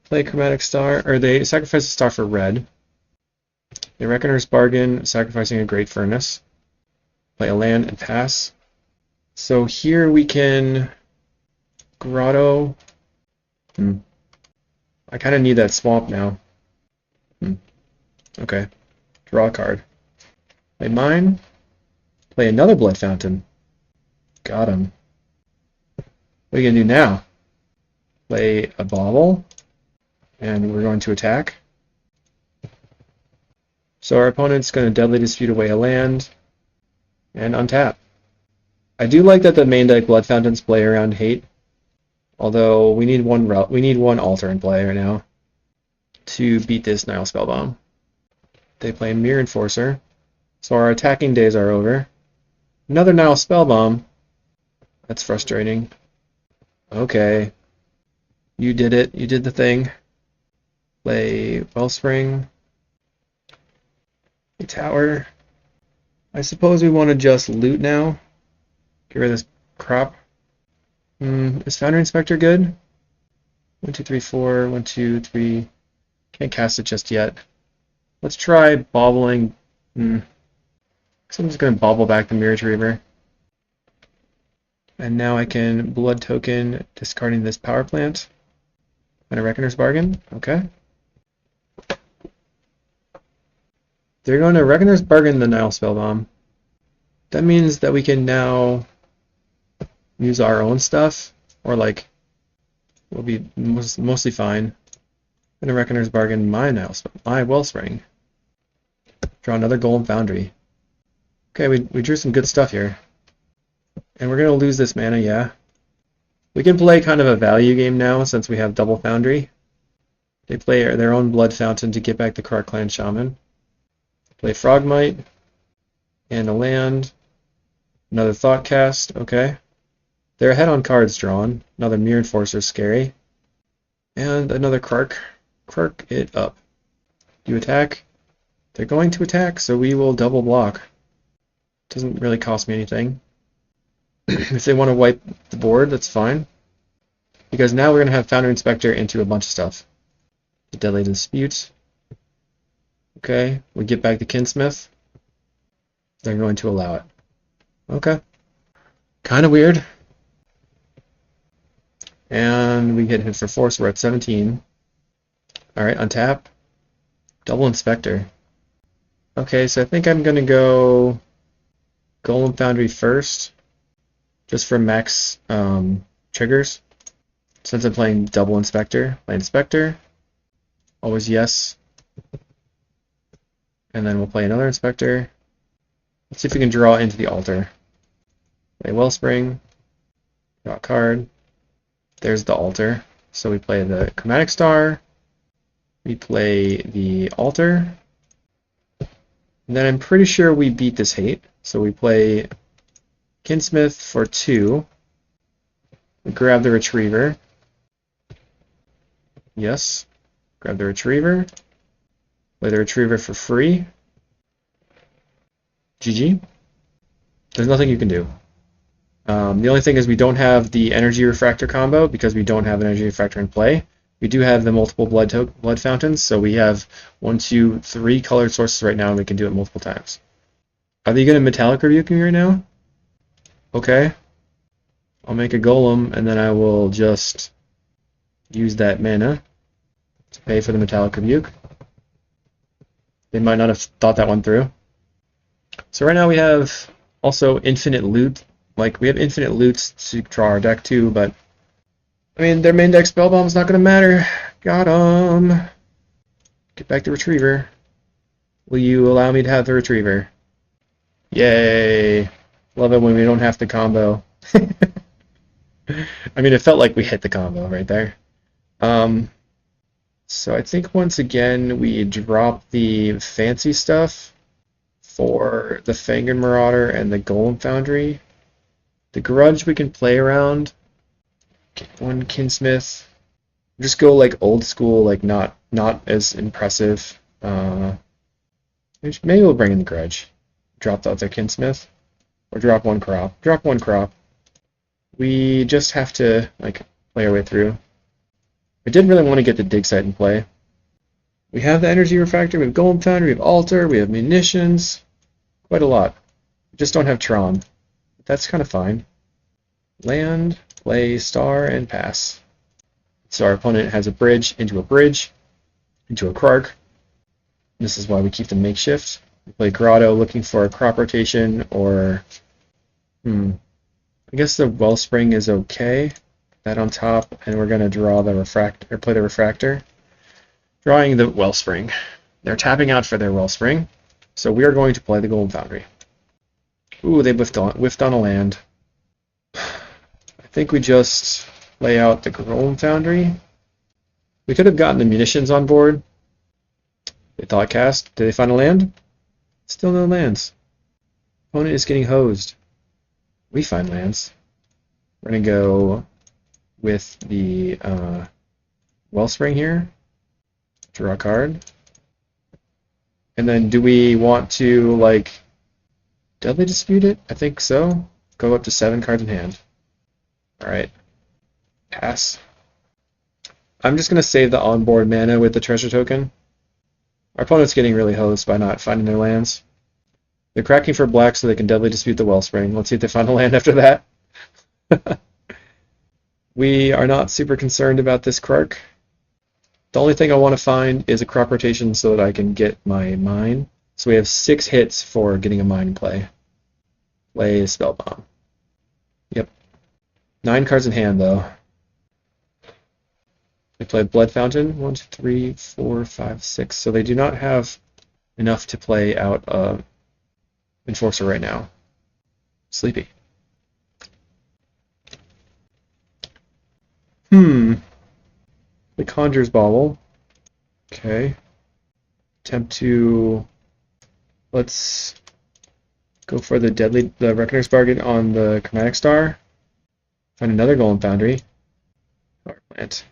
Play Chromatic Star, or they sacrifice a star for red. The Reckoner's Bargain, sacrificing a Great Furnace. Play a land and pass. So here we can Grotto. I kind of need that swamp now. Okay. Draw a card. Play mine. Play another Blood Fountain. Got him. What are you going to do now? Play a Bauble. And we're going to attack. So our opponent's going to Deadly Dispute away a land. And untap. I do like that the main deck Blood Fountains play around Hate. Although we need one altar in play right now to beat this Nile Spellbomb. They play Mirror Enforcer. So our attacking days are over. Another Nile Spellbomb. That's frustrating. Okay. You did it. You did the thing. Play Wellspring. A tower. I suppose we want to just loot now. Get rid of this crop. Is Foundry Inspector good? 1, 2, 3, 4. 1, 2, 3. Can't cast it just yet. Let's try bobbling. So I'm just going to bobble back the Mirror Retriever. And now I can blood token discarding this power plant. And a Reckoner's Bargain. Okay. They're going to Reckoner's Bargain the Nile Spellbomb. That means that we can now use our own stuff, or like, we'll be mostly fine. And a Reckoner's Bargain my Wellspring. Draw another Golem Foundry. Okay, we drew some good stuff here. And we're going to lose this mana, yeah. We can play kind of a value game now since we have double Foundry. They play their own Blood Fountain to get back the Krark Clan Shaman. Play Frogmite. And a land. Another Thoughtcast, okay. They're ahead on cards drawn. Another Mirror Enforcer, scary. And another Krark. Krark it up. You attack. They're going to attack, so we will double block. Doesn't really cost me anything. If they want to wipe the board, that's fine. Because now we're going to have Foundry Inspector into a bunch of stuff. The Deadly Dispute. Okay, we get back the Kinsmith. They're going to allow it. Okay. Kind of weird. And we get hit for 4, so we're at 17. Alright, untap. Double Inspector. Okay, so I think I'm going to go Golem Foundry first. Just for max triggers. Since I'm playing double Inspector. Play Inspector. Always yes. And then we'll play another Inspector. Let's see if we can draw into the altar. Play Wellspring. Draw a card. There's the altar. So we play the Chromatic Star. We play the altar. And then I'm pretty sure we beat this hate. So we play Kinsmith for 2. We grab the Retriever. Yes. Grab the Retriever. Play the Retriever for free. GG. There's nothing you can do. The only thing is we don't have the Energy Refractor combo because we don't have an Energy Refractor in play. We do have the multiple blood fountains, so we have 1, 2, 3 colored sources right now, and we can do it multiple times. Are they going to Metallic Rebuke me right now? Okay. I'll make a Golem, and then I will just use that mana to pay for the Metallic Rebuke. They might not have thought that one through. So right now we have also infinite loot. Like, we have infinite loots to draw our deck too, but I mean, their main deck Spellbomb's not going to matter. Got 'em. Get back the Retriever. Will you allow me to have the Retriever? Yay. Love it when we don't have to combo. I mean, it felt like we hit the combo right there. So I think once again we drop the fancy stuff for the Fangren Marauder and the Golem Foundry. The Grudge we can play around. Get one Kinsmith. Just go like old school, like not as impressive. Maybe we'll bring in the Grudge. Drop the other Kinsmith. Or drop one crop. Drop one crop. We just have to like play our way through. I did really want to get the dig site in play. We have the Energy Refractor, we have Golem Foundry, we have Altar, we have Munitions. Quite a lot. We just don't have Tron. That's kind of fine. Land, play Star, and pass. So our opponent has a bridge, into a Krark. This is why we keep the makeshift. We play Grotto looking for a crop rotation, or I guess the Wellspring is okay. That on top, and we're gonna draw the play the Refractor. Drawing the Wellspring. They're tapping out for their Wellspring, so we are going to play the Golem Foundry. Ooh, they whiffed on a land. I think we just lay out the Golem Foundry. We could have gotten the Munitions on board. They Thoughtcast. Did they find a land? Still no lands. Opponent is getting hosed. We find lands. We're going to go with the Wellspring here. Draw a card. And then do we want to, like, Deadly Dispute it? I think so. Go up to 7 cards in hand. Alright. Pass. I'm just going to save the onboard mana with the treasure token. Our opponent's getting really hosed by not finding their lands. They're cracking for black so they can Deadly Dispute the Wellspring. Let's see if they find a land after that. We are not super concerned about this Krark. The only thing I want to find is a crop rotation so that I can get my mine. So we have 6 hits for getting a mine play. Play Spellbomb. Yep. 9 cards in hand, though. They play Blood Fountain. 1, 2, 3, 4, 5, 6. So they do not have enough to play out Enforcer right now. Sleepy. The Conjure's Bauble. Okay. Attempt to... Let's go for the Reckoner's Bargain on the Chromatic Star. Find another Golem Foundry. Power Plant.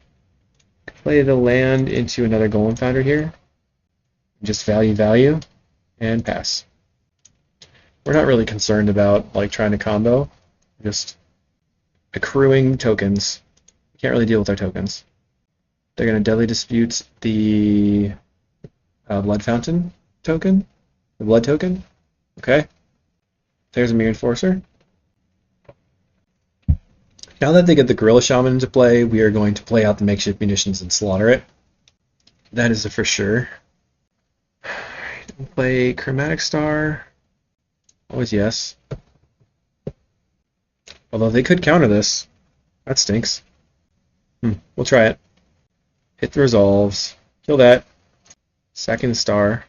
Play the land into another Golem Foundry here. Just value, and pass. We're not really concerned about like trying to combo. Just accruing tokens. We can't really deal with our tokens. They're going to Deadly Dispute the Blood Fountain token. The Blood token. Okay. There's a Mirror Enforcer. Now that they get the Gorilla Shaman into play, we are going to play out the makeshift munitions and slaughter it. That is a for sure. Play Chromatic Star. Always yes. Although they could counter this. That stinks. We'll try it. Hit the resolves. Kill that. Second star.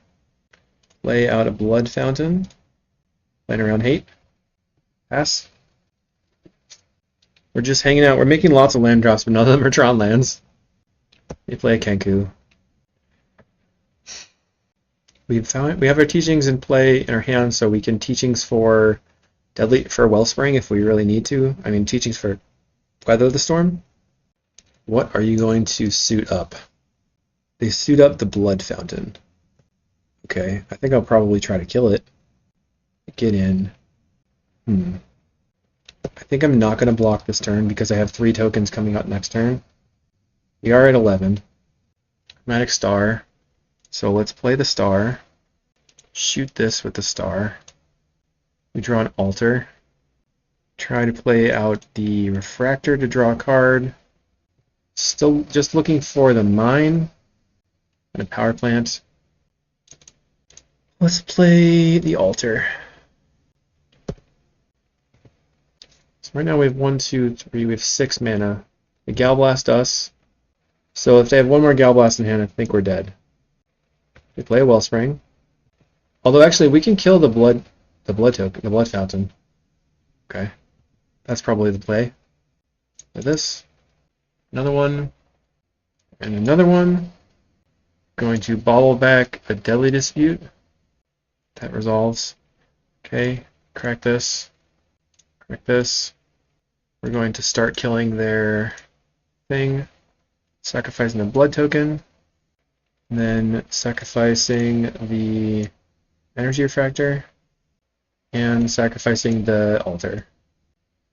Play out a Blood Fountain. Playing around hate. Pass. We're just hanging out. We're making lots of land drops, but none of them are Tron lands. They play a Kenku. We have our teachings in play in our hand, so we can teachings for Wellspring if we really need to. I mean, teachings for Weather the Storm. What are you going to suit up? They suit up the Blood Fountain. Okay, I think I'll probably try to kill it. Get in. I think I'm not going to block this turn because I have 3 tokens coming out next turn. We are at 11. Chromatic Star. So let's play the star. Shoot this with the star. We draw an altar. Try to play out the refractor to draw a card. Still just looking for the mine and a power plant. Let's play the altar. So right now we have 1, 2, 3, we have 6 mana. They Galblast us. So if they have one more Galblast in hand, I think we're dead. They play a Wellspring. Although actually we can kill the blood token, the Blood Fountain. Okay. That's probably the play. Like this. Another one. And another one. Going to bobble back a Deadly Dispute. That resolves. Okay. Crack this. Crack this. We're going to start killing their thing. Sacrificing the blood token. And then sacrificing the energy refractor. And sacrificing the altar.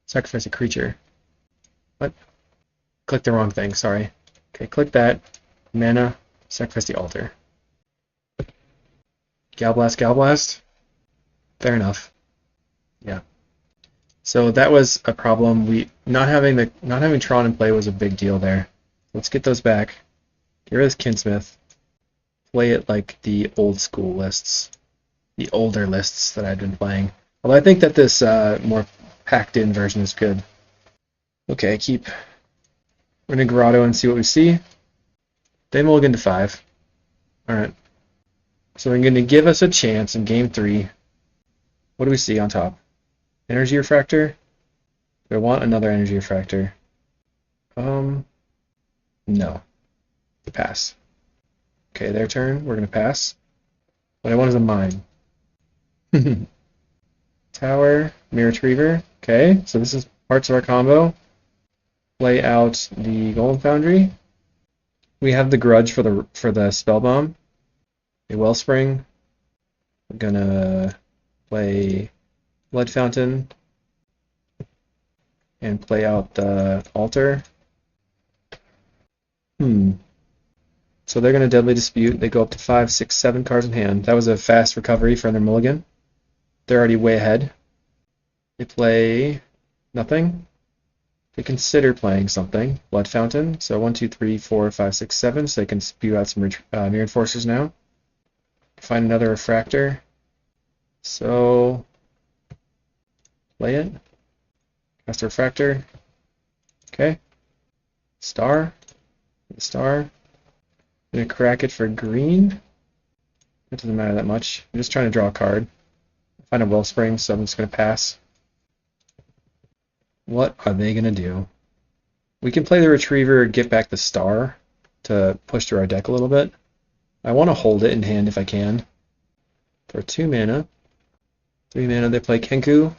Sacrifice a creature. What? Click the wrong thing, sorry. Okay, click that. Mana. Sacrifice the altar. Galblast, Galblast. Fair enough. Yeah. So that was a problem. Not having Tron in play was a big deal there. Let's get those back. Get rid of Kinsmith. Play it like the old school lists. The older lists that I've been playing. Although I think that this more packed in version is good. Okay, we're gonna Grotto and see what we see. They mulligan to 5. Alright. So they're gonna give us a chance in game 3. What do we see on top? Energy refractor? Do I want another energy refractor? No. Pass. Okay, their turn. We're gonna pass. What I want is a mine. Tower, Mirror Retriever. Okay, so this is parts of our combo. Play out the Golem Foundry. We have the Grudge for the Spellbomb. A Wellspring. We're gonna play Blood Fountain and play out the altar. So they're gonna Deadly Dispute. They go up to 5, 6, 7 cards in hand. That was a fast recovery for their mulligan. They're already way ahead. They play nothing. They consider playing something. Blood Fountain. So 1, 2, 3, 4, 5, 6, 7. So they can spew out some Mirrored Forces now. Find another Refractor. So play it. Cast a Refractor. Okay. Star. Star. Gonna crack it for green. It doesn't matter that much. I'm just trying to draw a card. Find a Wellspring, so I'm just gonna pass. What are they gonna do? We can play the Retriever, get back the Star to push through our deck a little bit. I want to hold it in hand if I can. For 2 mana. 3 mana, they play Kenku.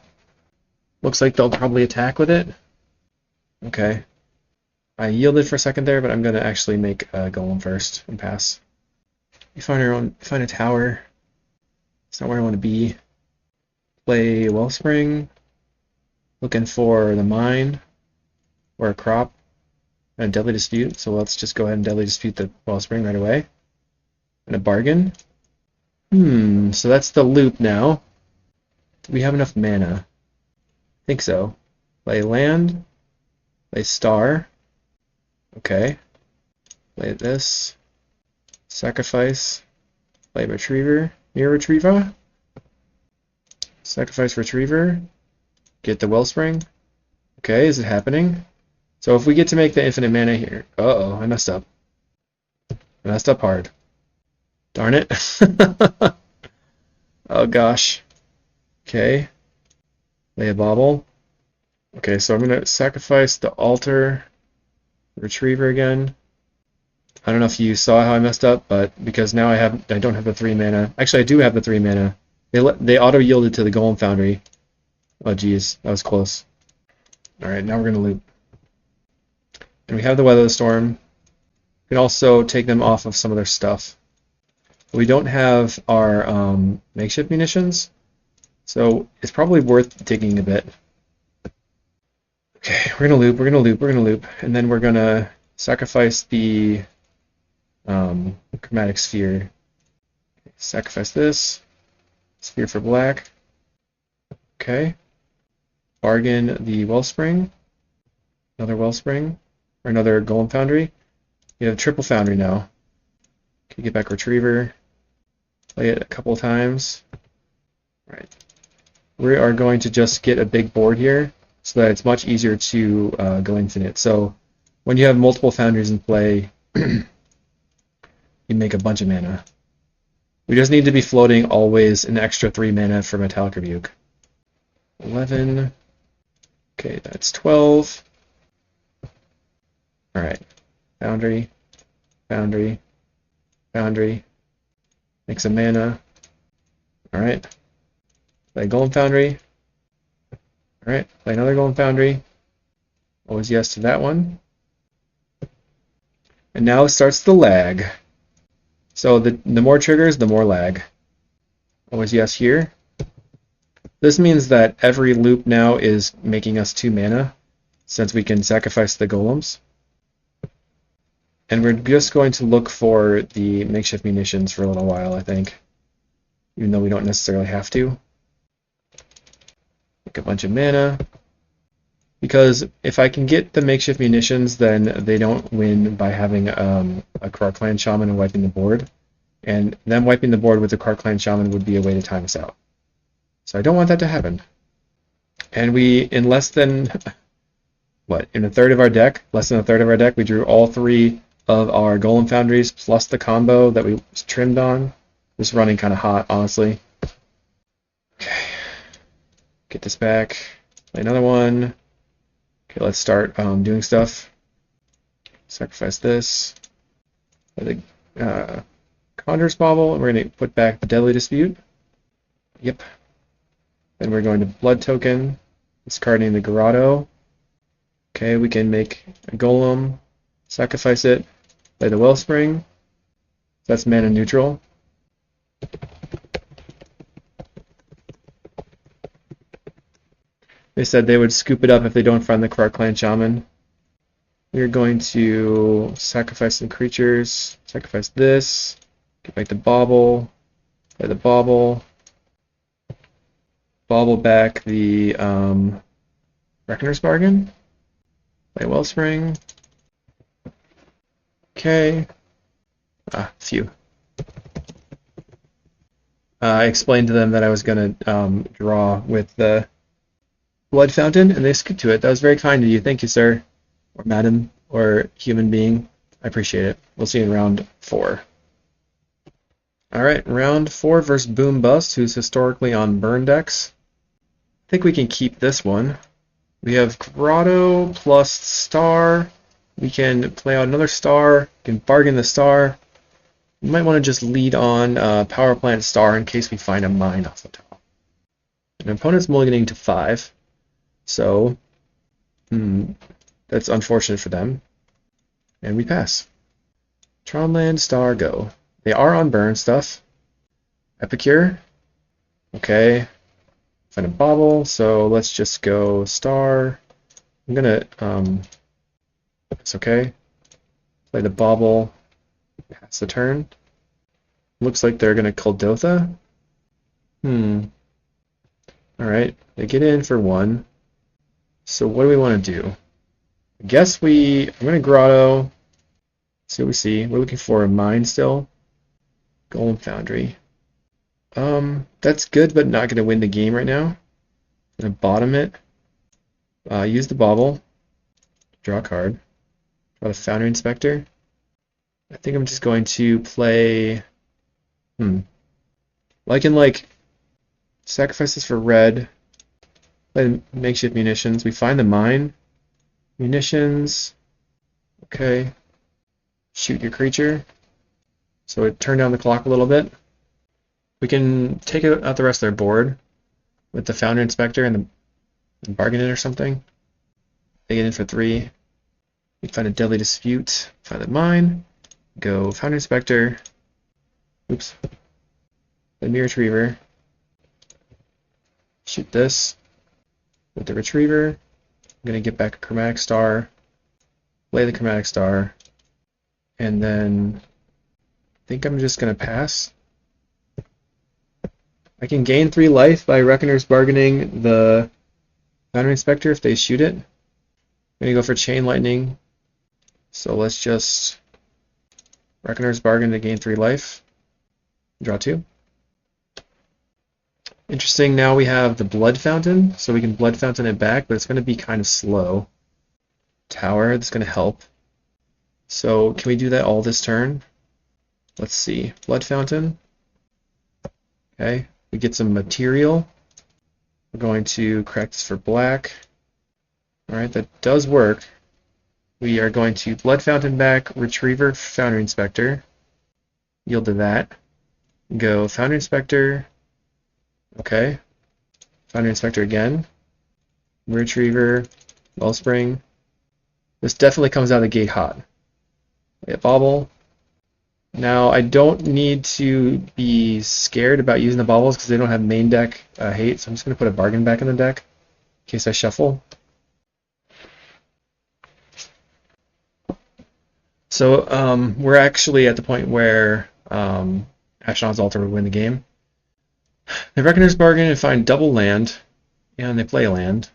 Looks like they'll probably attack with it. Okay. I yielded for a second there, but I'm going to actually make a Golem first and pass. You find a tower. It's not where I want to be. Play Wellspring. Looking for the Mine or a Crop and a Deadly Dispute. So let's just go ahead and Deadly Dispute the Wellspring right away. And a Bargain. So that's the loop now. Do we have enough mana? I think so. Play land. Play Star. Okay. Play this. Sacrifice. Play Retriever. Mirror Retriever. Sacrifice Retriever. Get the Wellspring. Okay, is it happening? So if we get to make the infinite mana here... Uh-oh, I messed up. I messed up hard. Darn it. Oh gosh. Okay. Lay a Bauble. Okay, so I'm going to sacrifice the Altar. Retriever again. I don't know if you saw how I messed up, but because now I don't have the 3 mana. Actually, I do have the 3 mana. They auto-yielded to the Golem Foundry. Oh geez, that was close. Alright, now we're going to loop. And we have the Weather the Storm. We can also take them off of some of their stuff. We don't have our makeshift munitions, so it's probably worth digging a bit. Okay, we're gonna loop, and then we're gonna sacrifice the chromatic sphere. Sacrifice this sphere for black. Okay. Bargain the Wellspring. Another Wellspring, or another Golem Foundry. You have triple Foundry now. Okay, get back Retriever. Play it a couple times. Right. We are going to just get a big board here so that it's much easier to go infinite. So when you have multiple Foundries in play, you make a bunch of mana. We just need to be floating always an extra 3 mana for Metallic Rebuke. 11. Okay, that's 12. Alright. Foundry. Foundry. Foundry. Make some mana. Alright. Play Golem Foundry. Alright, play another Golem Foundry. Always yes to that one. And now starts the lag. So the more triggers, the more lag. Always yes here. This means that every loop now is making us 2 mana, since we can sacrifice the golems. And we're just going to look for the makeshift munitions for a little while, I think. Even though we don't necessarily have to. Make a bunch of mana. Because if I can get the makeshift munitions, then they don't win by having a Krark Clan Shaman and wiping the board. And them wiping the board with the Krark Clan Shaman would be a way to time us out. So I don't want that to happen. And we, in less than, in a third of our deck, we drew all 3 of our Golem Foundries plus the combo that we trimmed on. Just running kind of hot, honestly. Okay. Get this back. Play another one. Okay, let's start doing stuff. Sacrifice this. Play the Conjurer's Bauble, and we're going to put back the Deadly Dispute. Yep. Then we're going to Blood Token, discarding the Grotto. Okay, we can make a Golem, sacrifice it, play the Wellspring. That's mana neutral. They said they would scoop it up if they don't find the Krark Clan Shaman. We're going to sacrifice some creatures, sacrifice this, get back the Bauble, play the Bauble. bobble back the Reckoner's Bargain. Play Wellspring. Okay. Phew. I explained to them that I was going to draw with the Blood Fountain, and they skipped to it. That was very kind of you. Thank you, sir. Or madam, or human being. I appreciate it. We'll see you in round 4. Alright, round 4 versus Boom Bust, who's historically on burn decks. I think we can keep this one. We have Grotto plus Star. We can play out another Star. We can bargain the Star. We might want to just lead on Power Plant Star in case we find a mine off the top. An opponent's mulliganing to 5, so that's unfortunate for them. And we pass. Tronland, Star, go. They are on burn stuff. Epicure. Okay. Find a bobble, so let's just go Star. I'm gonna, it's okay. Play the bobble. Pass the turn. Looks like they're gonna Kuldotha. Alright, they get in for 1. So what do we want to do? I guess I'm gonna Grotto. See what we see. We're looking for a mine still. Golem Foundry. That's good, but not gonna win the game right now. I'm gonna bottom it. Use the bobble. Draw a card. Draw the Foundry Inspector. I think I'm just going to play like sacrifices for red. Play makeshift munitions. We find the mine. Munitions. Okay. Shoot your creature. So it turned down the clock a little bit. We can take out the rest of their board with the Foundry Inspector and bargain it or something. They get in for 3. We find a Deadly Dispute. Find the mine. Go Foundry Inspector. Oops. The Mirror Retriever. Shoot this with the Retriever. I'm going to get back a Chromatic Star. Play the Chromatic Star. And then I think I'm just going to pass. I can gain 3 life by Reckoner's Bargaining the Foundry Inspector if they shoot it. I'm going to go for Chain Lightning. So let's just Reckoner's Bargain to gain 3 life. Draw 2. Interesting, now we have the Blood Fountain, so we can Blood Fountain it back, but it's going to be kind of slow. Tower, that's going to help. So can we do that all this turn? Let's see. Blood Fountain. Okay, we get some material. We're going to correct this for black. Alright, that does work. We are going to Blood Fountain back, Retriever, Foundry Inspector. Yield to that. Go Foundry Inspector. Okay. Foundry Inspector again. Retriever, Wellspring. This definitely comes out of the gate hot. We have Bobble. Now, I don't need to be scared about using the bobbles because they don't have main deck hate, so I'm just going to put a bargain back in the deck in case I shuffle. So we're actually at the point where Ashnod's Altar would win the game. They Reckoner's Bargain and find double land, and they play a land.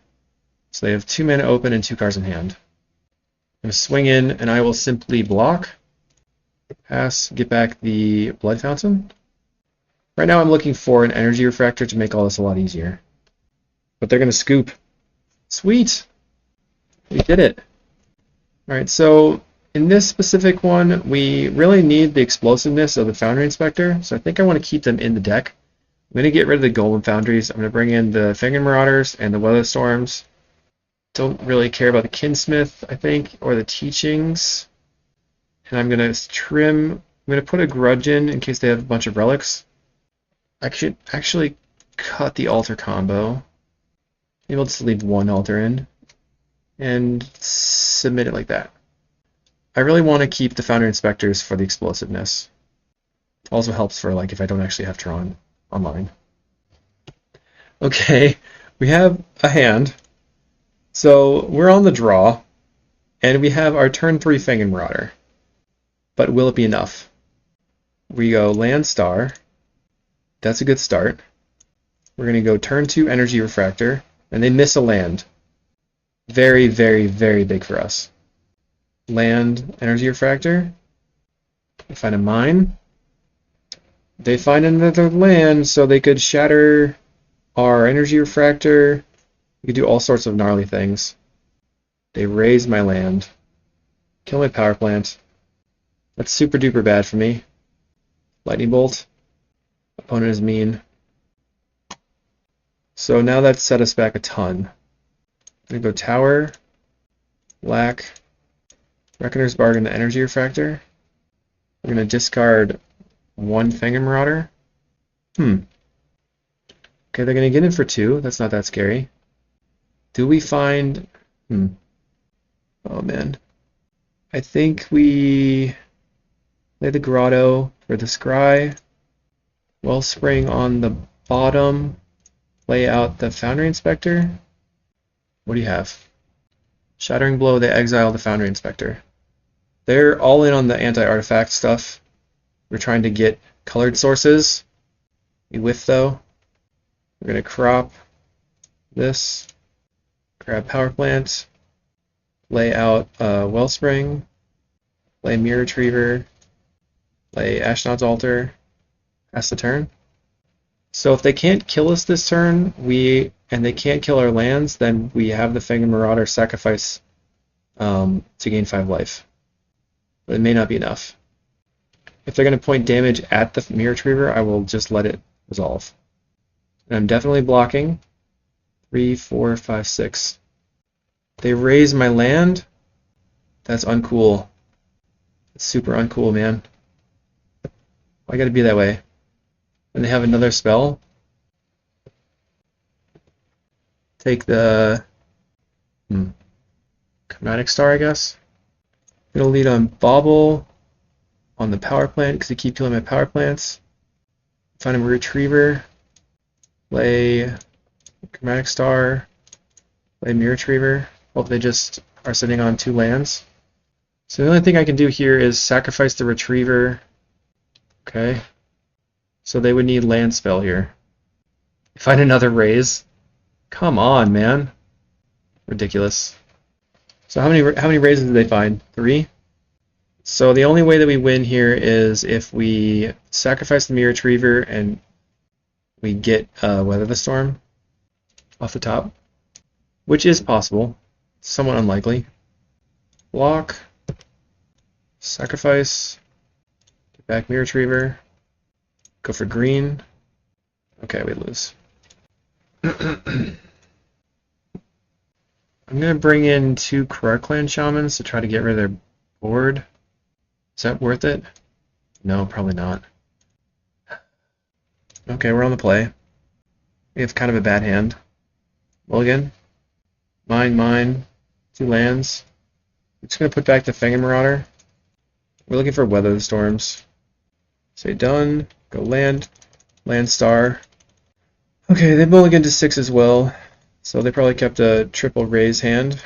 So they have 2 mana open and 2 cards in hand. I'm going to swing in, and I will simply block. Pass, get back the Blood Fountain. Right now I'm looking for an Energy Refractor to make all this a lot easier. But they're going to scoop. Sweet! We did it. Alright, so in this specific one, we really need the explosiveness of the Foundry Inspector, so I think I want to keep them in the deck. I'm going to get rid of the Golem Foundries. I'm going to bring in the Fangren Marauders and the Weather Storms. Don't really care about the Kinsmith, I think, or the Teachings. And I'm going to trim, I'm going to put a Grudge in case they have a bunch of relics. I should actually cut the altar combo. Maybe I'll just leave 1 altar in and submit it like that. I really want to keep the Foundry Inspectors for the explosiveness. Also helps for like if I don't actually have Tron online. Okay, we have a hand. So we're on the draw, and we have our turn 3 Fangren Marauder. But will it be enough? We go Land Star. That's a good start. We're going to go turn 2 Energy Refractor, and they miss a land. Very, very, very big for us. Land, Energy Refractor. They find a mine. They find another land, so they could shatter our Energy Refractor. We could do all sorts of gnarly things. They raise my land. Kill my power plant. That's super duper bad for me. Lightning Bolt. Opponent is mean. So now that's set us back a ton. I'm going to go Tower, Black, Reckoner's Bargain, the Energy Refractor. We're going to discard 1 Fangor Marauder. Okay, they're going to get in for 2. That's not that scary. Do we find... Oh man. I think we lay the Grotto for the Scry. Wellspring on the bottom. Lay out the Foundry Inspector. What do you have? Shattering Blow, they exile the Foundry Inspector. They're all in on the anti-artifact stuff. We're trying to get colored sources. We whiff though. We're going to crop this. Grab Power Plant. Lay out Wellspring. Play Mirror Retriever. Play Ashnod's Altar. Pass the turn. So if they can't kill us this turn, and they can't kill our lands, then we have the Fangor Marauder sacrifice to gain 5 life. But it may not be enough. If they're going to point damage at the Mirror Retriever, I will just let it resolve. And I'm definitely blocking. 3, 4, 5, 6. They raise my land. That's uncool. It's super uncool, man. Why gotta be that way? And they have another spell. Take the Chromatic Star, I guess. Gonna lead on Bauble on the power plant because they keep killing my power plants. Find a Retriever. Play Chromatic Star. Play Mirror Retriever. Hope they just are sitting on 2 lands. So the only thing I can do here is sacrifice the Retriever. Okay. So they would need land spell here. Find another raise. Come on, man. Ridiculous. So how many raises did they find? 3? So the only way that we win here is if we sacrifice the Mirror Retriever and we get Weather the Storm off the top, which is possible. Somewhat unlikely. Block. Sacrifice. Get back Mirror Retriever. Go for green. Okay, we lose. I'm going to bring in 2 Clan Shamans to try to get rid of their board. Is that worth it? No, probably not. Okay, we're on the play. We have kind of a bad hand. Mulligan. Mine. 2 lands. I'm just going to put back the Fangor Marauder. We're looking for Weather the Storms. Say done. Go land. Land star. Okay, they mulliganed to 6 as well. So they probably kept a triple raise hand.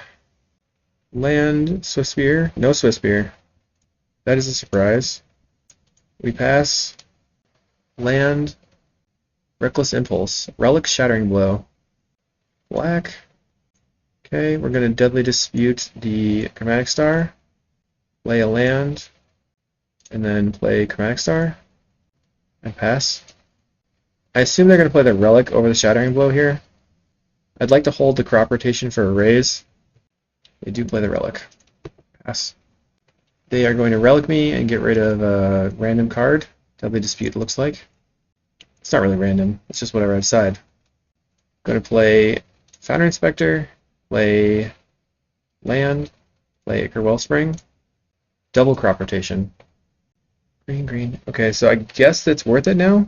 Land. Swift Spear. No Swift Spear. That is a surprise. We pass. Land. Reckless Impulse. Relic Shattering Blow. Black. Okay, we're going to Deadly Dispute the Chromatic Star. Play a land. And then play Chromatic Star. And pass. I assume they're going to play the Relic over the Shattering Blow here. I'd like to hold the crop rotation for a raise. They do play the Relic. Pass. They are going to Relic me and get rid of a random card. Deadly Dispute, it looks like. It's not really random. It's just whatever I decide. Going to play Foundry Inspector. Play land. Play Acre Wellspring. Double crop rotation. Green. Okay, so I guess that's worth it now.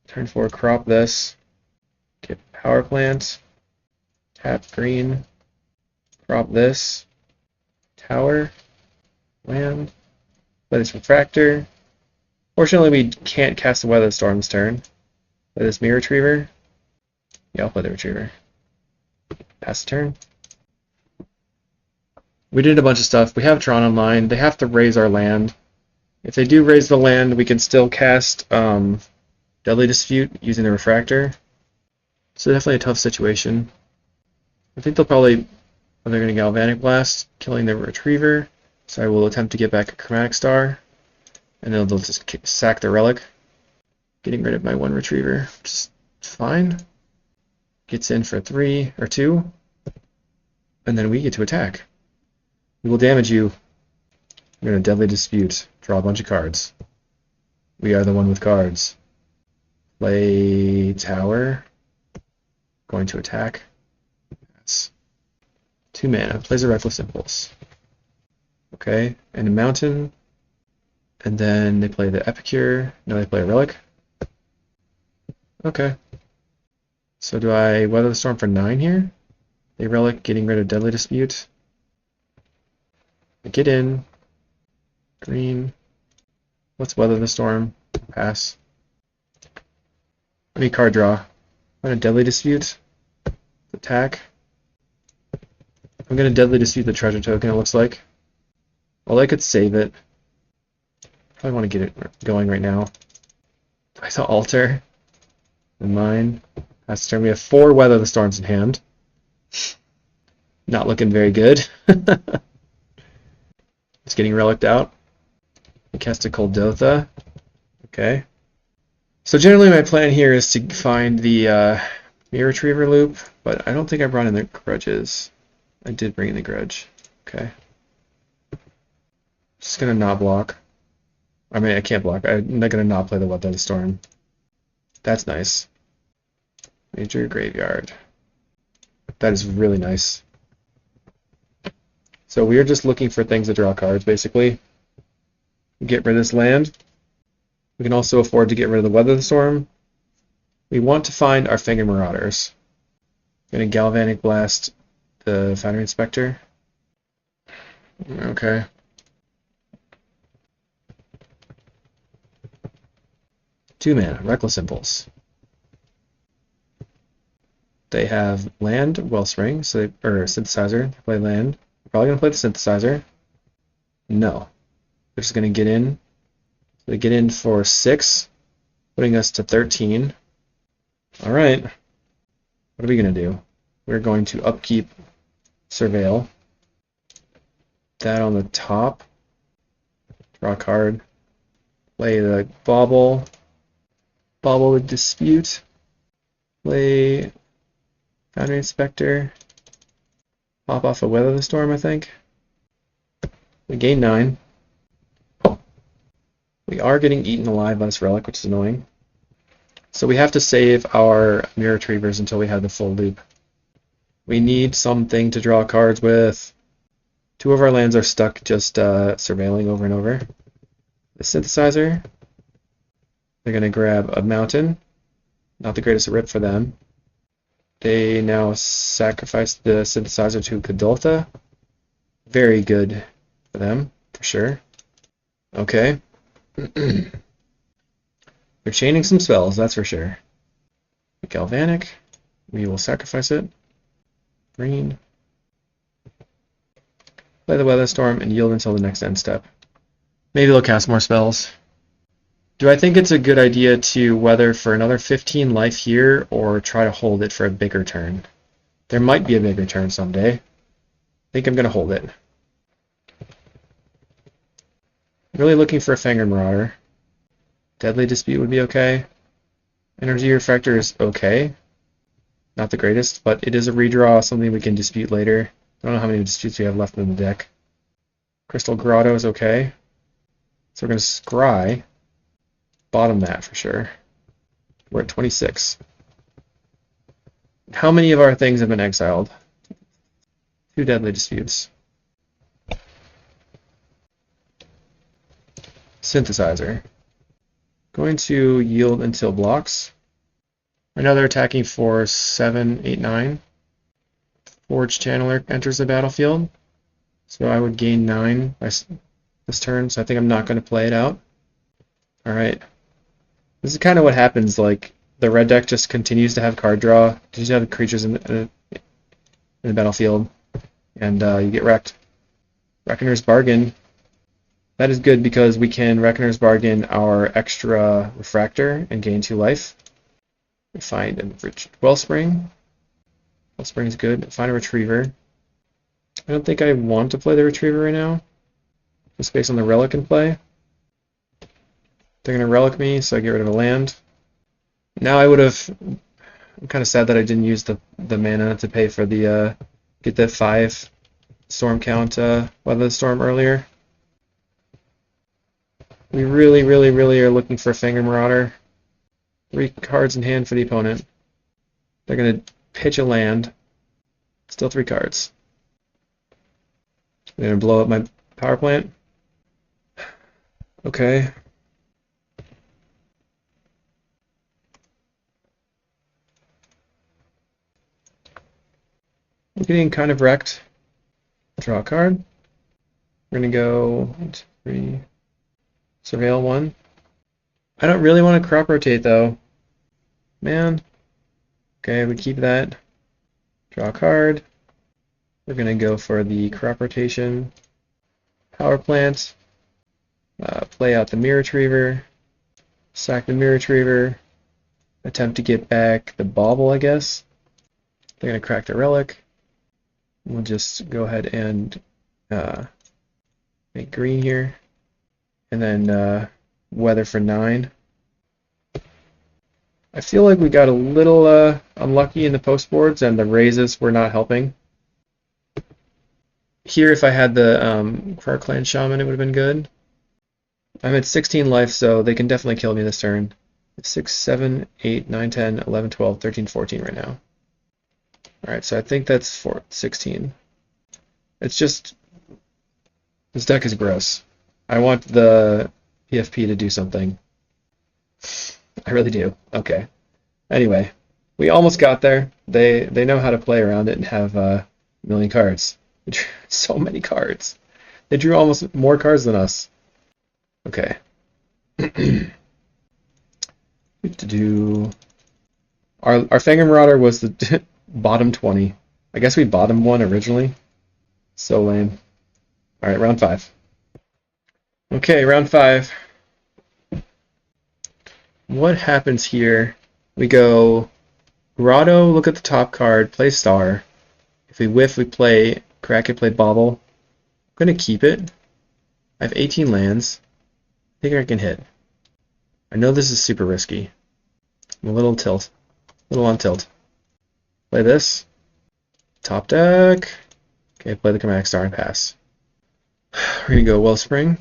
Turn 4, crop this. Get power plant. Tap green. Crop this. Tower. Land. Play this refractor. Fortunately, we can't cast the Weather Storm this turn. Play this Mirror Retriever. Yeah, I'll play the Retriever. Pass the turn. We did a bunch of stuff. We have Tron online. They have to raise our land. If they do raise the land, we can still cast Deadly Dispute using the Refractor. So definitely a tough situation. I think they're going to Galvanic Blast, killing the Retriever. So I will attempt to get back a Chromatic Star, and then they'll just sack the Relic, getting rid of my one Retriever, which is fine. Gets in for 3 or 2, and then we get to attack. We will damage you. We're going to Deadly Dispute, draw a bunch of cards. We are the one with cards. Play Tower. Going to attack. Yes. 2 mana. Plays a Reckless Impulse. Okay, and a Mountain. And then they play the Epicure. No, they play a Relic. Okay. So do I Weather the Storm for 9 here? A Relic, getting rid of Deadly Dispute. I get in. Green. Let's Weather the Storm. Pass. Let me card draw. I'm going to Deadly Dispute. Attack. I'm going to Deadly Dispute the Treasure Token, it looks like. Well, I could save it. Probably want to get it going right now. I saw Alter. And mine. That's turn. We have 4 Weather the Storms in hand. Not looking very good. It's getting Relic'd out. I cast a Coldotha. Okay. So generally my plan here is to find the Mirror Retriever loop, but I don't think I brought in the Grudges. I did bring in the Grudge. Okay. Just gonna not block. I mean, I can't block. I'm not gonna not play the Weather the Storm. That's nice. Major Graveyard. That is really nice. So we are just looking for things to draw cards, basically. Get rid of this land. We can also afford to get rid of the Weather the Storm. We want to find our Finger Marauders. I'm going to Galvanic Blast the Foundry Inspector. Okay. Two mana, Reckless Impulse. They have land, Wellspring, so or Synthesizer. They play land. They're probably going to play the Synthesizer. No. They're just going to get in. So they get in for 6, putting us to 13. Alright. What are we going to do? We're going to upkeep Surveil. That on the top. Draw a card. Play the Bauble. Bauble with Dispute. Play Foundry Inspector. Pop off a Weather the Storm, I think. We gain 9. We are getting eaten alive by this Relic, which is annoying. So we have to save our Mirror Retrievers until we have the full loop. We need something to draw cards with. 2 of our lands are stuck just surveilling over and over. The Synthesizer. They're going to grab a Mountain. Not the greatest rip for them. They now sacrifice the Synthesizer to Kadoltha. Very good for them, for sure. Okay. They're chaining some spells, that's for sure. Galvanic. We will sacrifice it. Green. Play the Weather Storm and yield until the next end step. Maybe they'll cast more spells. Do I think it's a good idea to weather for another 15 life here, or try to hold it for a bigger turn? There might be a bigger turn someday. I think I'm going to hold it. Really looking for a Finger Marauder. Deadly Dispute would be okay. Energy Refractor is okay. Not the greatest, but it is a redraw, something we can dispute later. I don't know how many disputes we have left in the deck. Crystal Grotto is okay. So we're going to scry. Bottom that for sure. We're at 26. How many of our things have been exiled? 2 Deadly Disputes. Synthesizer. Going to yield until blocks. Right now they're attacking for 7, 8, 9. Forge Channeler enters the battlefield. So I would gain 9 by this turn, so I think I'm not going to play it out. Alright. This is kind of what happens, like, the red deck just continues to have card draw, continues to have creatures in the battlefield, and you get wrecked. Reckoner's Bargain. That is good because we can Reckoner's Bargain our extra Refractor and gain 2 life. Find a Wellspring. Wellspring's good. Find a Retriever. I don't think I want to play the Retriever right now, just based on the Relic in play. They're going to Relic me, so I get rid of a land. Now I would have... I'm kind of sad that I didn't use the mana to pay for the... get that 5 storm count Weather the Storm earlier. We really are looking for a Finger Marauder. 3 cards in hand for the opponent. They're going to pitch a land. Still 3 cards. They're going to blow up my power plant. Okay. I'm getting kind of wrecked. Draw a card. We're going to go 1, 2, 3. Surveil 1. I don't really want to crop rotate though. Man. Okay, we keep that. Draw a card. We're going to go for the crop rotation. Power plant. Play out the Mirror Retriever. Sack the Mirror Retriever. Attempt to get back the Bauble, I guess. They're going to crack the Relic. We'll just go ahead and make green here. And then Weather for 9. I feel like we got a little unlucky in the post boards, and the raises were not helping. Here, if I had the Crow Clan Shaman, it would have been good. I'm at 16 life, so they can definitely kill me this turn. It's 6, 7, 8, 9, 10, 11, 12, 13, 14 right now. Alright, so I think that's 16. It's just... this deck is gross. I want the PFP to do something. I really do. Okay. Anyway, we almost got there. They know how to play around it and have a million cards. So many cards. They drew almost more cards than us. Okay. Our Fangor Marauder was the bottom 20. I guess we bottom one originally. So lame. Alright, round 5. Okay, round 5. What happens here? We go Grotto, look at the top card, play Star. If we whiff, we play Crack it, play Bauble. I'm going to keep it. I have 18 lands. I think I can hit. I know this is super risky. I'm a little on tilt. Play this. Top deck. Okay, play the Chromatic Star and pass. We're going to go Wellspring.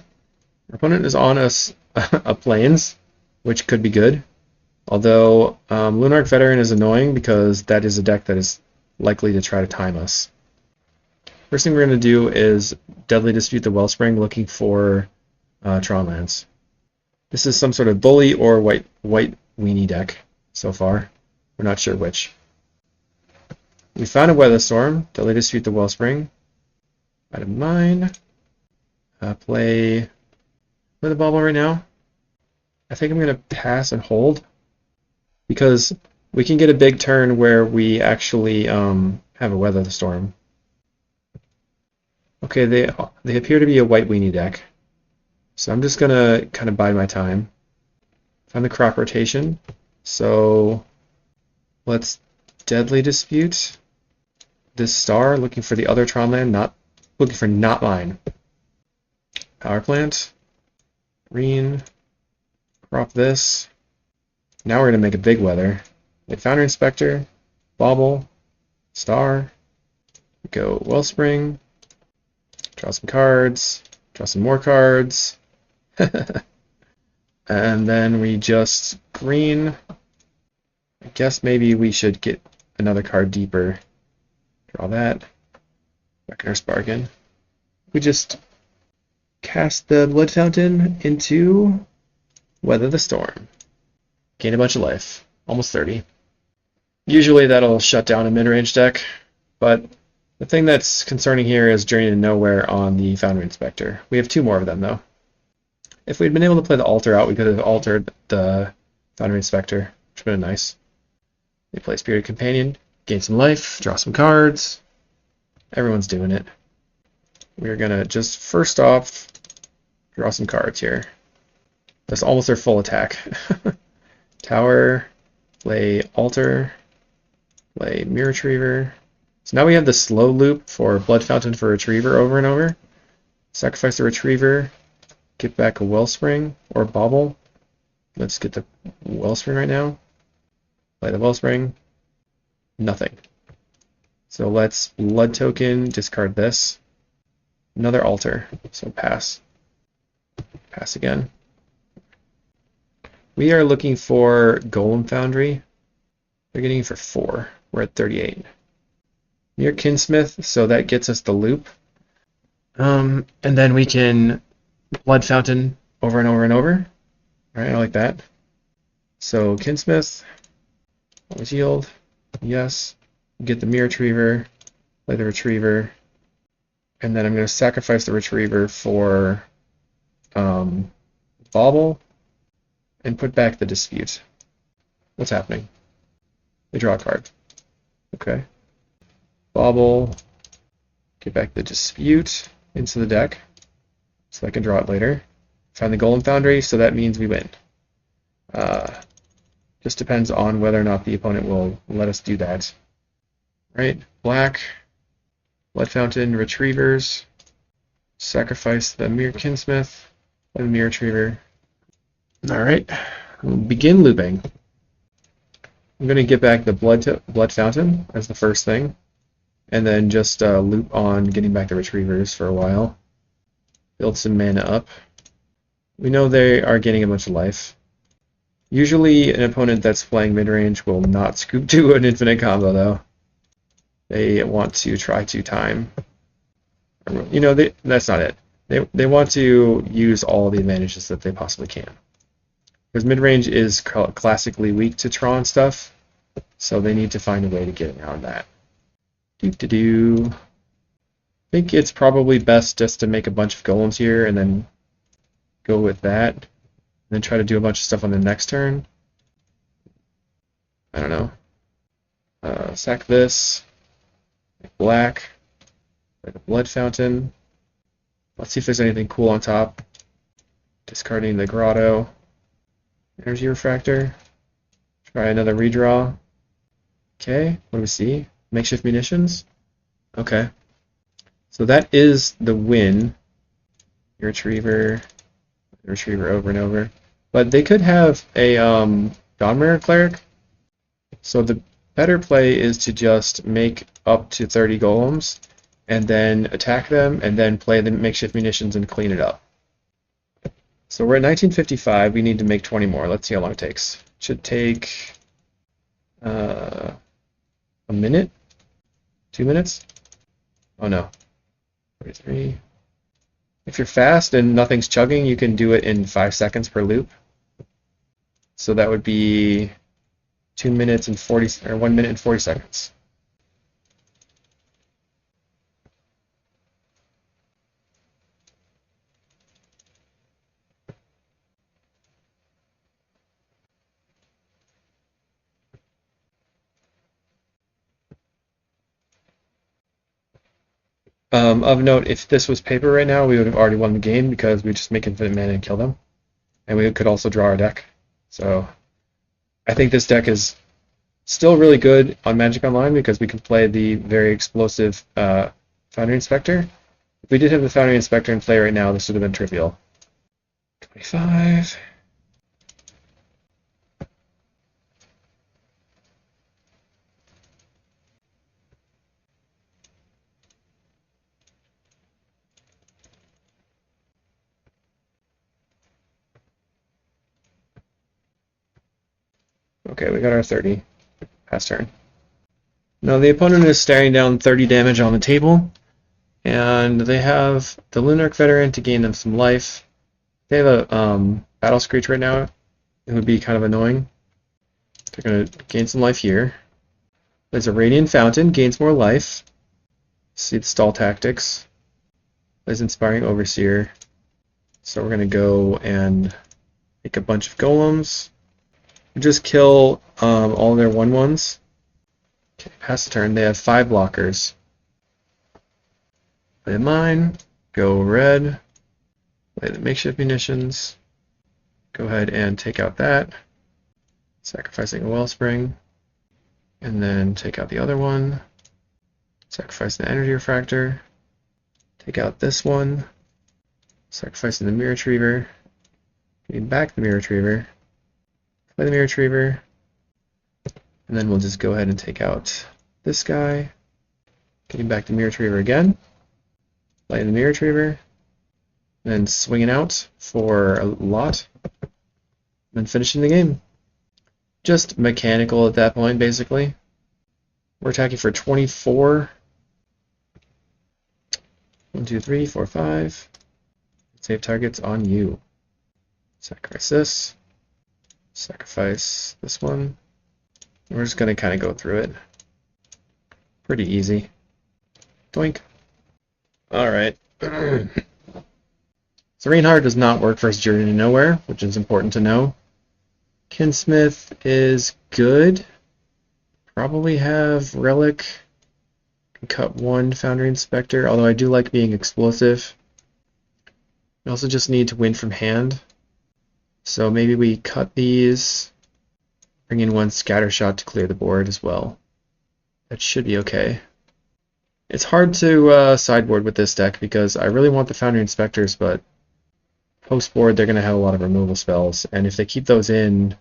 Our opponent is on us a Plains, which could be good. Although Lunarch Veteran is annoying because that is a deck that is likely to try to time us. First thing we're going to do is Deadly Dispute the Wellspring, looking for Tron lands. This is some sort of bully or white weenie deck so far. We're not sure which. We found a Weather Storm. Deadly Dispute the Wellspring. Out of mine. Play the Bauble right now. I think I'm going to pass and hold because we can get a big turn where we actually have a Weather the Storm. Okay, they appear to be a white weenie deck, so I'm just gonna kind of bide my time. Find the crop rotation, so let's Deadly Dispute this Star, looking for the other Tron land, not mine. Power plant, green, crop this. Now we're gonna make a big Weather. Like Foundry Inspector, Bauble, Star, go Wellspring. Draw some cards, draw some more cards, and then we just green. I guess maybe we should get another card deeper. Draw that. Reckoner's Bargain. We just cast the Blood Fountain into Weather the Storm. Gain a bunch of life, almost 30. Usually that'll shut down a mid-range deck, but the thing that's concerning here is Journey to Nowhere on the Foundry Inspector. We have 2 more of them, though. If we'd been able to play the Altar out, we could have altered the Foundry Inspector, which would have been nice. They play Spirited Companion, gain some life, draw some cards. Everyone's doing it. We're going to just, first off, draw some cards here. That's almost their full attack. Tower, play Altar, play Mirror Retriever. So now we have the slow loop for Blood Fountain for Retriever over and over. Sacrifice the Retriever, get back a Wellspring or Bauble. Let's get the Wellspring right now. Play the Wellspring. Nothing. So let's Blood Token, discard this. Another Altar, so pass. Pass again. We are looking for Golem Foundry. They're getting it for 4. We're at 38. Near Kinsmith, so that gets us the loop. And then we can Blood Fountain over and over and over. All right, I like that. So Kinsmith, always yield. Yes. Get the Mirror Retriever, play the Retriever, and then I'm going to sacrifice the Retriever for Bauble and put back the Dispute. What's happening? They draw a card. Okay. Bauble, get back the Dispute into the deck so I can draw it later. Find the Golem Foundry, so that means we win. Just depends on whether or not the opponent will let us do that. Right, black, Blood Fountain, Retrievers, sacrifice the Mirror Kinsmith, and Mirror Retriever. Alright, we'll begin looping. I'm going to get back the Blood Fountain as the first thing, and then just loop on getting back the Retrievers for a while. Build some mana up. We know they are getting a bunch of life. Usually an opponent that's playing mid-range will not scoop to an infinite combo though. They want to try to time. You know, that's not it. They want to use all the advantages that they possibly can. Because mid-range is classically weak to Tron stuff, so they need to find a way to get around that. I think it's probably best just to make a bunch of golems here and then go with that. And then try to do a bunch of stuff on the next turn. I don't know. Sack this. Black. Like a Blood Fountain. Let's see if there's anything cool on top. Discarding the Grotto. Energy Refractor. Try another redraw. Okay, what do we see? Makeshift Munitions. Okay. So that is the win. Your Retriever over and over. But they could have a Dawnmare Cleric. So the better play is to just make up to 30 golems and then attack them and then play the makeshift munitions and clean it up. So we're at 1955. We need to make 20 more. Let's see how long it takes. It should take a minute? 2 minutes? Oh no. 43. If you're fast and nothing's chugging, you can do it in 5 seconds per loop. So that would be 2 minutes and 40, or 1 minute and 40 seconds. Of note, if this was paper right now, we would have already won the game because we just make infinite mana and kill them. And we could also draw our deck. So I think this deck is still really good on Magic Online because we can play the very explosive Foundry Inspector. If we did have the Foundry Inspector in play right now, this would have been trivial. 25. Okay, we got our 30. Pass turn. Now the opponent is staring down 30 damage on the table, and they have the Lunarch Veteran to gain them some life. They have a Battle Screech right now. It would be kind of annoying. They're going to gain some life here. There's a Radiant Fountain, gains more life. See the stall tactics. There's Inspiring Overseer. So we're going to go and make a bunch of golems. Just kill all their 1/1s. Okay, pass the turn. They have 5 blockers. Play mine. Go red. Play the makeshift munitions. Go ahead and take out that. Sacrificing a Wellspring. And then take out the other one. Sacrifice the Energy Refractor. Take out this one. Sacrificing the Mirror Retriever. Getting back the Mirror Retriever. Play the Mirror Retriever. And then we'll just go ahead and take out this guy. Getting back the Mirror Retriever again. Playing the Mirror Retriever. Then swinging out for a lot. And then finishing the game. Just mechanical at that point, basically. We're attacking for 24. 1, 2, 3, 4, 5. Save targets on you. Sacrifice this. Sacrifice this one. We're just going to kind of go through it. Pretty easy. Doink. Alright. Serene Heart does not work for his Journey to Nowhere, which is important to know. Kinsmith is good. Probably have Relic. Can cut one Foundry Inspector, although I do like being explosive. We also just need to win from hand. So maybe we cut these. Bring in one Scatter Shot to clear the board as well. That should be okay. It's hard to sideboard with this deck because I really want the Foundry Inspectors, but post-board they're going to have a lot of removal spells, and if they keep those in,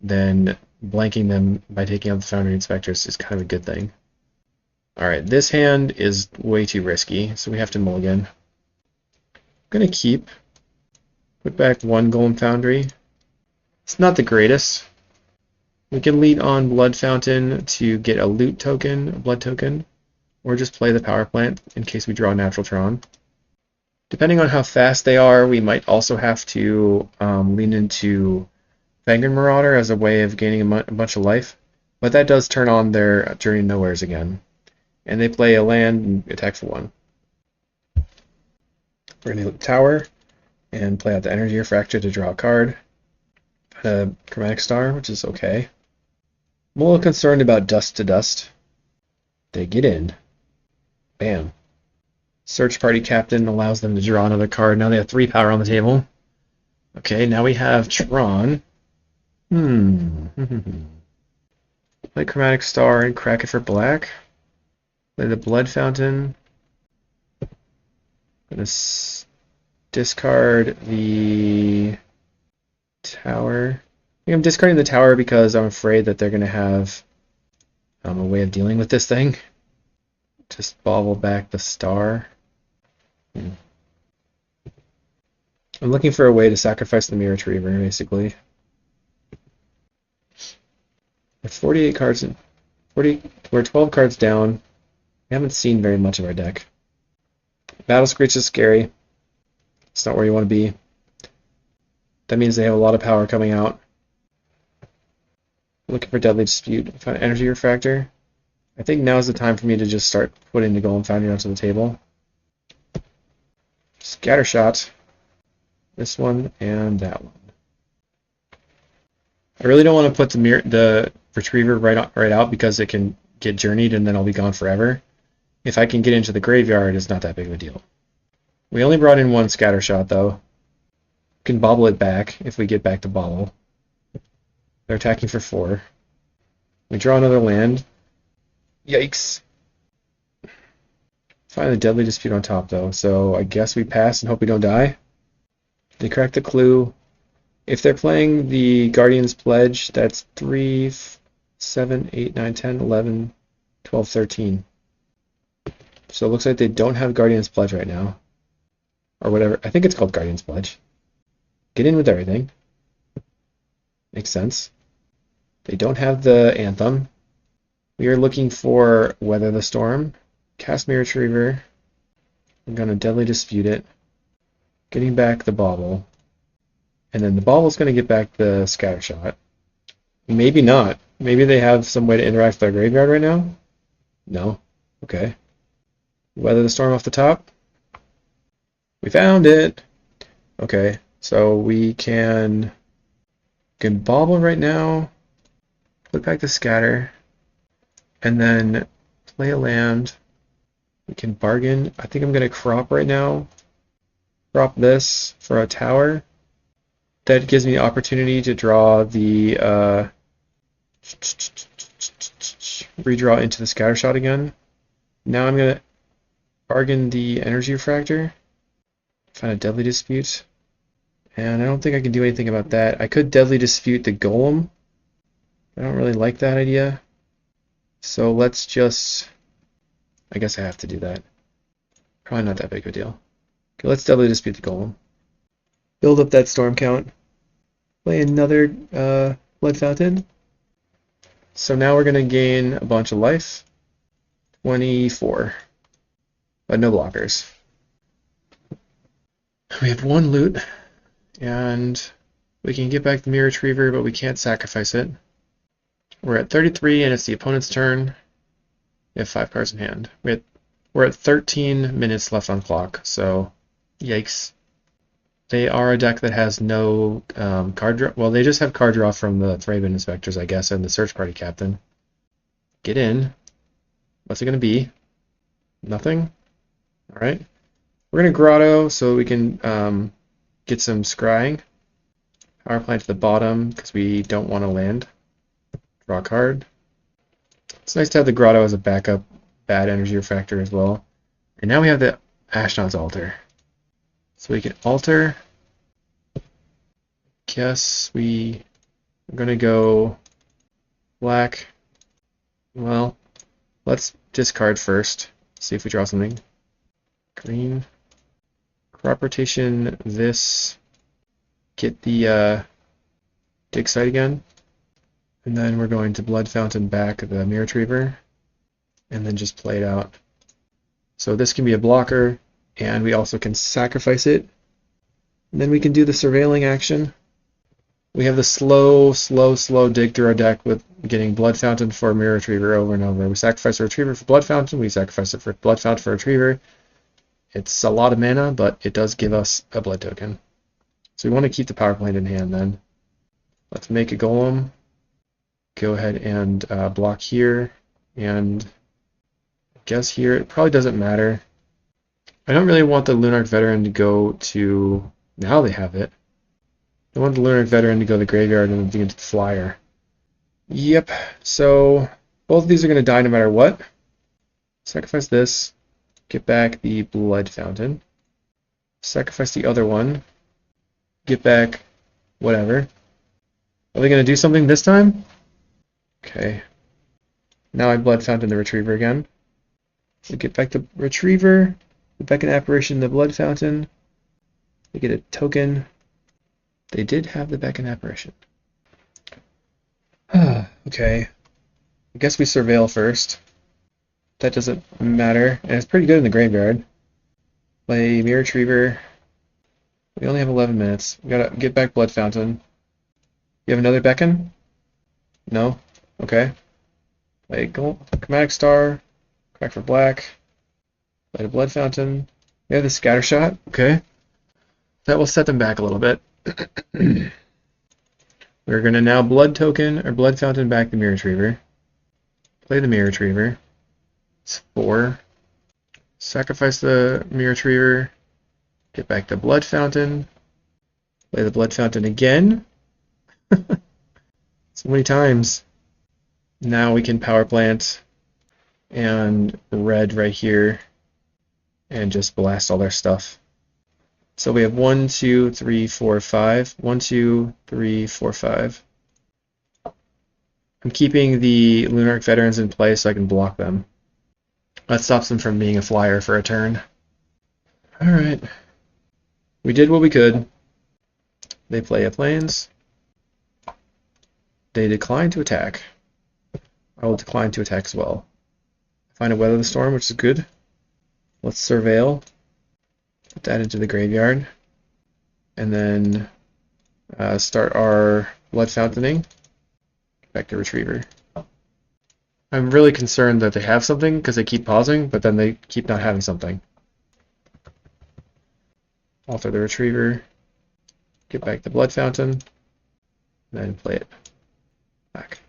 then blanking them by taking out the Foundry Inspectors is kind of a good thing. Alright, this hand is way too risky, so we have to mulligan. I'm going to keep. Put back one Golem Foundry. It's not the greatest. We can lead on Blood Fountain to get a loot token, a blood token, or just play the power plant in case we draw a natural Tron. Depending on how fast they are, we might also have to lean into Vanguard Marauder as a way of gaining a bunch of life, but that does turn on their Journey to Nowheres again. And they play a land and attack for 1. We're going to Tower and play out the Energy Refractor to draw a card. A Chromatic Star, which is okay. I'm a little concerned about Dust to Dust. They get in. Bam. Search Party Captain allows them to draw another card. Now they have 3 power on the table. Okay, now we have Tron. Play Chromatic Star and crack it for black. Play the Blood Fountain. Gonna discard the Tower. I think I'm discarding the Tower because I'm afraid that they're gonna have a way of dealing with this thing. Just bobble back the Star. I'm looking for a way to sacrifice the Mirror Retriever, basically. We're 48 cards in. We're 12 cards down. We haven't seen very much of our deck. Battle Screech is scary. It's not where you want to be. That means they have a lot of power coming out. Looking for Deadly Dispute. Found Energy Refractor. I think now is the time for me to just start putting the Golem Foundry onto the table. Scatter Shot. This one and that one. I really don't want to put the Retriever right out because it can get journeyed and then I'll be gone forever. If I can get into the graveyard, it's not that big of a deal. We only brought in one Scatter Shot though. We can bobble it back if we get back to bobble. They're attacking for 4. We draw another land. Yikes. Find the Deadly Dispute on top though, so I guess we pass and hope we don't die. They crack the clue. If they're playing the Guardian's Pledge, that's 3, 7, 8, 9, 10, 11, 12, 13. So it looks like they don't have Guardian's Pledge right now. Or whatever. I think it's called Guardian's Pledge. Get in with everything. Makes sense. They don't have the Anthem. We are looking for Weather the Storm. Cast Mirror Retriever. I'm going to Deadly Dispute it. Getting back the Bauble. And then the Bauble's going to get back the Scatter Shot. Maybe not. Maybe they have some way to interact with their graveyard right now? No. Okay. Weather the Storm off the top. We found it! Okay, so we can Bauble right now. Put back the Scatter. And then play a land. We can bargain. I think I'm going to crop right now. Crop this for a tower. That gives me the opportunity to draw the Redraw into the Scattershot again. Now I'm gonna bargain the Energy Refractor, find a Deadly Dispute, and I don't think I can do anything about that. I could Deadly Dispute the Golem. I don't really like that idea. So let's just... I guess I have to do that. Probably not that big of a deal. Okay, let's Deadly Dispute the Golem. Build up that Storm count. Play another Blood Fountain. So now we're going to gain a bunch of life. 24. But no blockers. We have one loot. And we can get back the Mirror Retriever, but we can't sacrifice it. We're at 33 and it's the opponent's turn. We have 5 cards in hand. We're at 13 minutes left on clock, so yikes. They are a deck that has no card draw. Well, they just have card draw from the Foundry Inspectors, I guess, and the Search Party Captain. Get in. What's it going to be? Nothing? Alright. We're going to Grotto so we can get some scrying. Power Plant to the bottom because we don't want to land. Draw a card. It's nice to have the Grotto as a backup bad Energy Refractor as well. And now we have the Ashnod's Altar. So we can alter. Guess we're going to go black. Well, let's discard first. See if we draw something. Green. Crop rotation this. Get the dig site again. And then we're going to Blood Fountain back the Mirror Retriever. And then just play it out. So this can be a blocker. And we also can sacrifice it. And then we can do the surveilling action. We have the slow dig through our deck with getting Blood Fountain for Mirror Retriever over and over. We sacrifice a Retriever for Blood Fountain. We sacrifice it for Blood Fountain for Retriever. It's a lot of mana, but it does give us a blood token. So we want to keep the power plant in hand then. Let's make a Golem. Go ahead and block here. And I guess here it probably doesn't matter. I don't really want the Lunarch Veteran to go to... Now they have it. I want the Lunarch Veteran to go to the graveyard and then into the flyer. Yep, so both of these are going to die no matter what. Sacrifice this. Get back the Blood Fountain. Sacrifice the other one. Get back whatever. Are they going to do something this time? Okay. Now I Blood Fountain the Retriever again. So get back the Retriever. Get back an Apparition the Blood Fountain. They get a token. They did have the Beck and Apparition. Okay. I guess we surveil first. That doesn't matter. And it's pretty good in the graveyard. Play Mirror Retriever. We only have 11 minutes. We gotta get back Blood Fountain. You have another Beckon? No? Okay. Play Chromatic Star. Back for black. Play the Blood Fountain. We have the Scattershot. Okay. That will set them back a little bit. We're going to now Blood Token or Blood Fountain back the Mirror Retriever. Play the Mirror Retriever. It's 4. Sacrifice the Mirror Retriever. Get back the Blood Fountain. Play the Blood Fountain again. So many times. Now we can Power Plant and red right here and just blast all their stuff. So we have 1, 2, 3, 4, 5. 1, 2, 3, 4, 5. I'm keeping the Lunarch Veterans in play so I can block them. That stops them from being a flyer for a turn. Alright. We did what we could. They play a Plains. They decline to attack. I will decline to attack as well. Find a Weather the Storm, which is good. Let's surveil. Put that into the graveyard. And then start our Blood Fountaining. Back to Retriever. I'm really concerned that they have something because they keep pausing, but then they keep not having something. Alter the Retriever. Get back the Blood Fountain. And then play it back.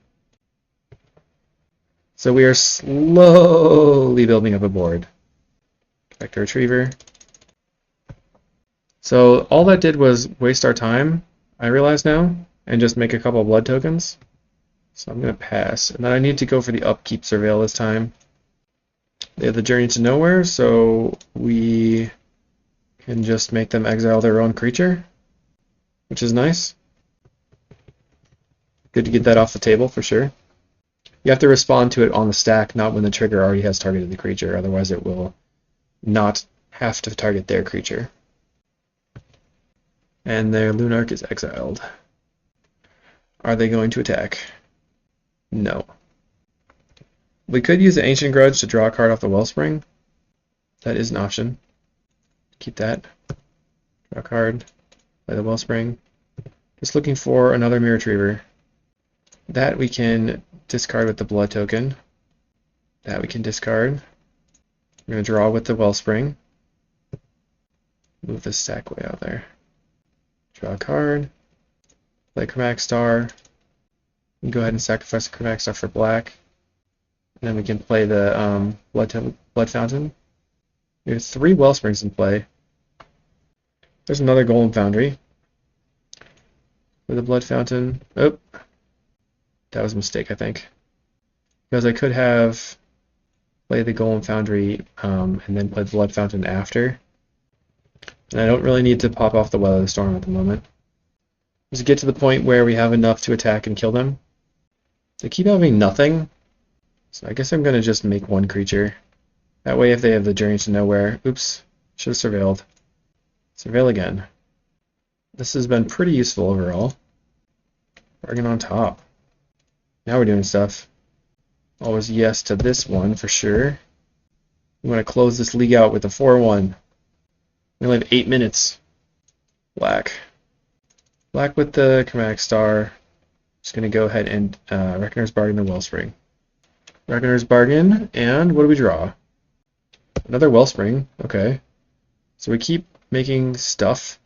So we are slowly building up a board. Back to Retriever. So all that did was waste our time, I realize now, and just make a couple of blood tokens. So I'm going to pass. And then I need to go for the upkeep surveil this time. They have the Journey to Nowhere, so we can just make them exile their own creature, which is nice. Good to get that off the table for sure. You have to respond to it on the stack, not when the trigger already has targeted the creature, otherwise it will not have to target their creature. And their Lunarch is exiled. Are they going to attack? No. We could use the Ancient Grudge to draw a card off the Wellspring. That is an option. Keep that. Draw a card. Play the Wellspring. Just looking for another Mirror Retriever. That we can discard with the Blood token. That we can discard. We're going to draw with the Wellspring. Move the stack way out there. Draw a card. Play Chromatic Star. We can go ahead and sacrifice the Chromatic Star for black. And then we can play the Blood Fountain. We have 3 Wellsprings in play. There's another Golem Foundry. With the Blood Fountain. Oh, that was a mistake, I think. Because I could have played the Golem Foundry and then played the Blood Fountain after. And I don't really need to pop off the Weather the Storm at the moment. Just get to the point where we have enough to attack and kill them. They keep having nothing, so I guess I'm going to just make 1 creature. That way if they have the Journey to Nowhere, oops, should have surveilled. Surveil again. This has been pretty useful overall. Bargain on top. Now we're doing stuff. Always yes to this one for sure. We want to close this league out with a 4-1. We only have 8 minutes. Black. Black with the Chromatic Star. Just going to go ahead and Reckoner's Bargain and Wellspring. Reckoner's Bargain, and what do we draw? Another Wellspring. Okay. So we keep making stuff.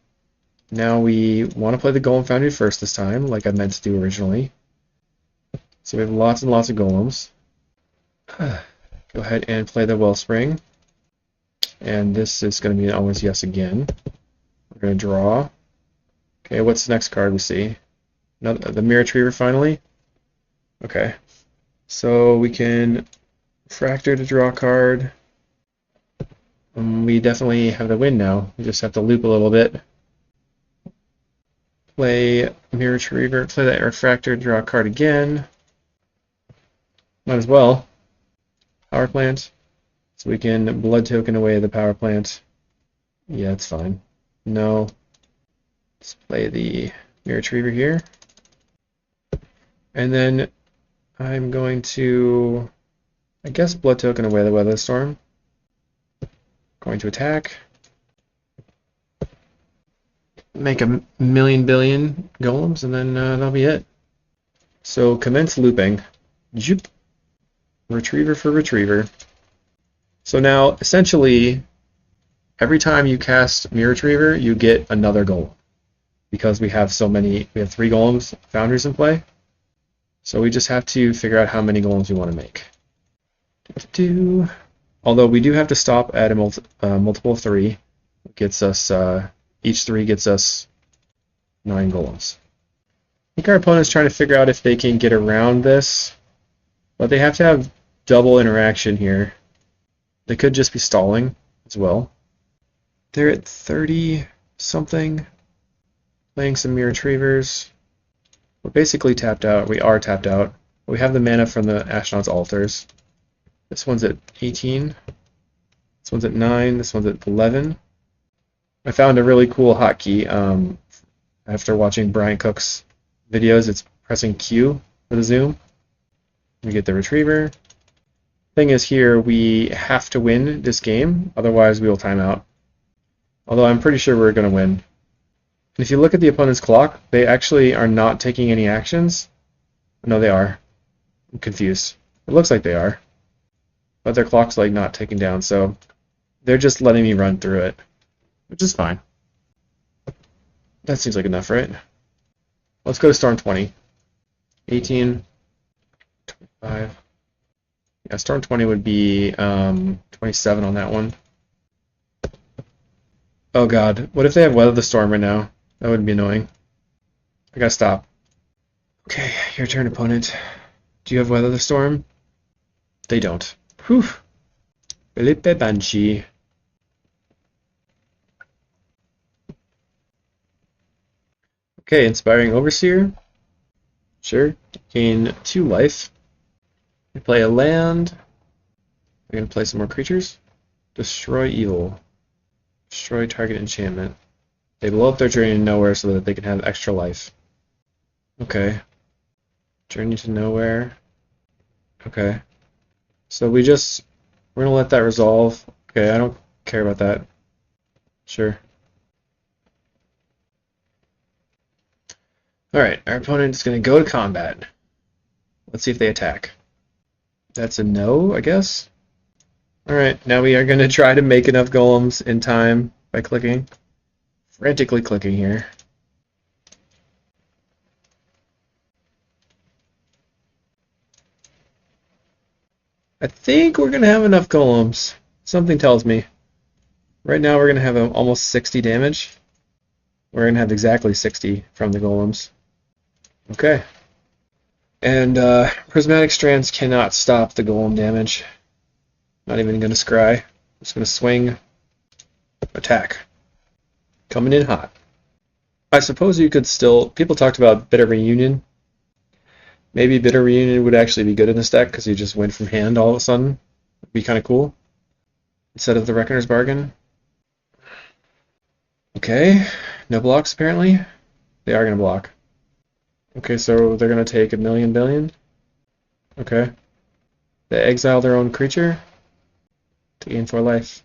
Now we want to play the Golem Foundry first this time, like I meant to do originally. So we have lots and lots of golems. Go ahead and play the Wellspring. And this is going to be an always yes again. We're going to draw. Okay, what's the next card we see? The Mirror Retriever finally? Okay. So we can Fractor to draw a card. We definitely have the win now. We just have to loop a little bit. Play Mirror Retriever, play that Refractor, draw a card again. Might as well. Power Plant. So we can Blood Token away the Power Plant. Yeah, it's fine. No. Let's play the Mirror Retriever here. And then I'm going to, I guess, Blood Token away the Weather Storm. Going to attack. Make a million billion golems, and then that'll be it. So commence looping. Joop. Retriever for Retriever. So now, essentially, every time you cast Mirror Retriever, you get another golem. Because we have so many, we have 3 golems, foundries in play. So we just have to figure out how many golems we want to make. Although we do have to stop at a multiple of 3. It gets us, each 3 gets us 9 golems. I think our opponent's trying to figure out if they can get around this, but they have to have double interaction here. They could just be stalling as well. They're at 30 something, playing some Mirror Retrievers. We're basically tapped out. We are tapped out. We have the mana from the Astronaut's Altars. This one's at 18. This one's at 9. This one's at 11. I found a really cool hotkey after watching Brian Cook's videos. It's pressing Q for the zoom. We get the Retriever. Thing is here, we have to win this game, otherwise we will time out. Although I'm pretty sure we're going to win. And if you look at the opponent's clock, they actually are not taking any actions. No, they are. I'm confused. It looks like they are. But their clock's like not ticking down, so they're just letting me run through it. Which is fine. That seems like enough, right? Let's go to Storm 20. 18, 25. Yeah, Storm 20 would be 27 on that one. Oh god, what if they have Weather the Storm right now? That would be annoying. I gotta stop. Okay, your turn, opponent. Do you have Weather the Storm? They don't. Whew. Felipe Banshee. Okay, Inspiring Overseer. Sure. Gain 2 life. We play a land. We're going to play some more creatures. Destroy Evil. Destroy target enchantment. They blow up their Journey to Nowhere so that they can have extra life. Okay. Journey to Nowhere. Okay. So we're going to let that resolve. Okay, I don't care about that. Sure. Alright, our opponent is going to go to combat. Let's see if they attack. That's a no, I guess. Alright, now we are going to try to make enough golems in time by clicking. Frantically clicking here. I think we're going to have enough golems. Something tells me. Right now we're going to have almost 60 damage. We're going to have exactly 60 from the golems. Okay. And Prismatic Strands cannot stop the golem damage. Not even going to scry. Just going to swing. Attack. Coming in hot. I suppose you could still... People talked about Bitter Reunion. Maybe Bitter Reunion would actually be good in this deck because you just win from hand all of a sudden. It'd be kind of cool. Instead of the Reckoner's Bargain. Okay. No blocks apparently. They are going to block. Okay, so they're going to take 1,000,000 billion. Okay. They exile their own creature to gain 4 life.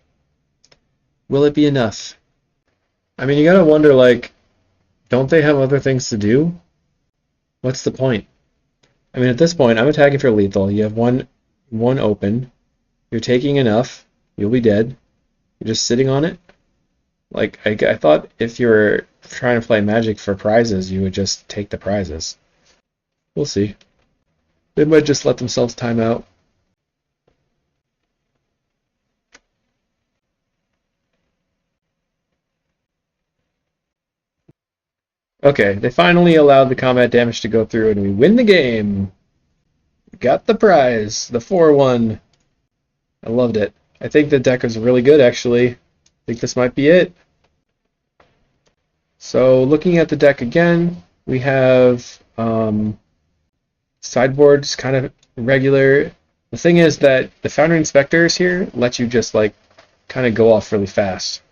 Will it be enough? I mean, you gotta wonder, like, don't they have other things to do? What's the point? I mean, at this point, I'm attacking for lethal. You have one open. You're taking enough. You'll be dead. You're just sitting on it. Like, I thought if you were trying to play Magic for prizes, you would just take the prizes. We'll see. They might just let themselves time out. Okay, they finally allowed the combat damage to go through and we win the game. We got the prize, the 4-1. I loved it. I think the deck is really good, actually. I think this might be it. So looking at the deck again, we have sideboards kind of regular. The thing is that the Foundry Inspectors here let you just like kind of go off really fast.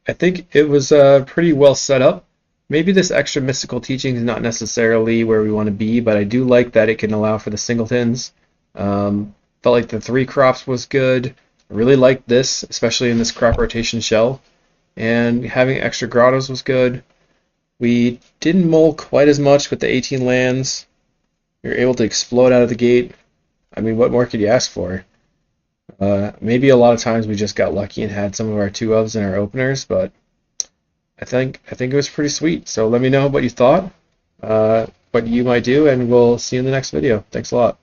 I think it was pretty well set up. Maybe this extra mystical teaching is not necessarily where we want to be, but I do like that it can allow for the singletons. Felt like the 3 crops was good. I really liked this, especially in this crop rotation shell. And having extra grottos was good. We didn't mull quite as much with the 18 lands. We were able to explode out of the gate. I mean, what more could you ask for? Maybe a lot of times we just got lucky and had some of our 2-ofs in our openers, but I think it was pretty sweet. So let me know what you thought, what you might do, and we'll see you in the next video. Thanks a lot.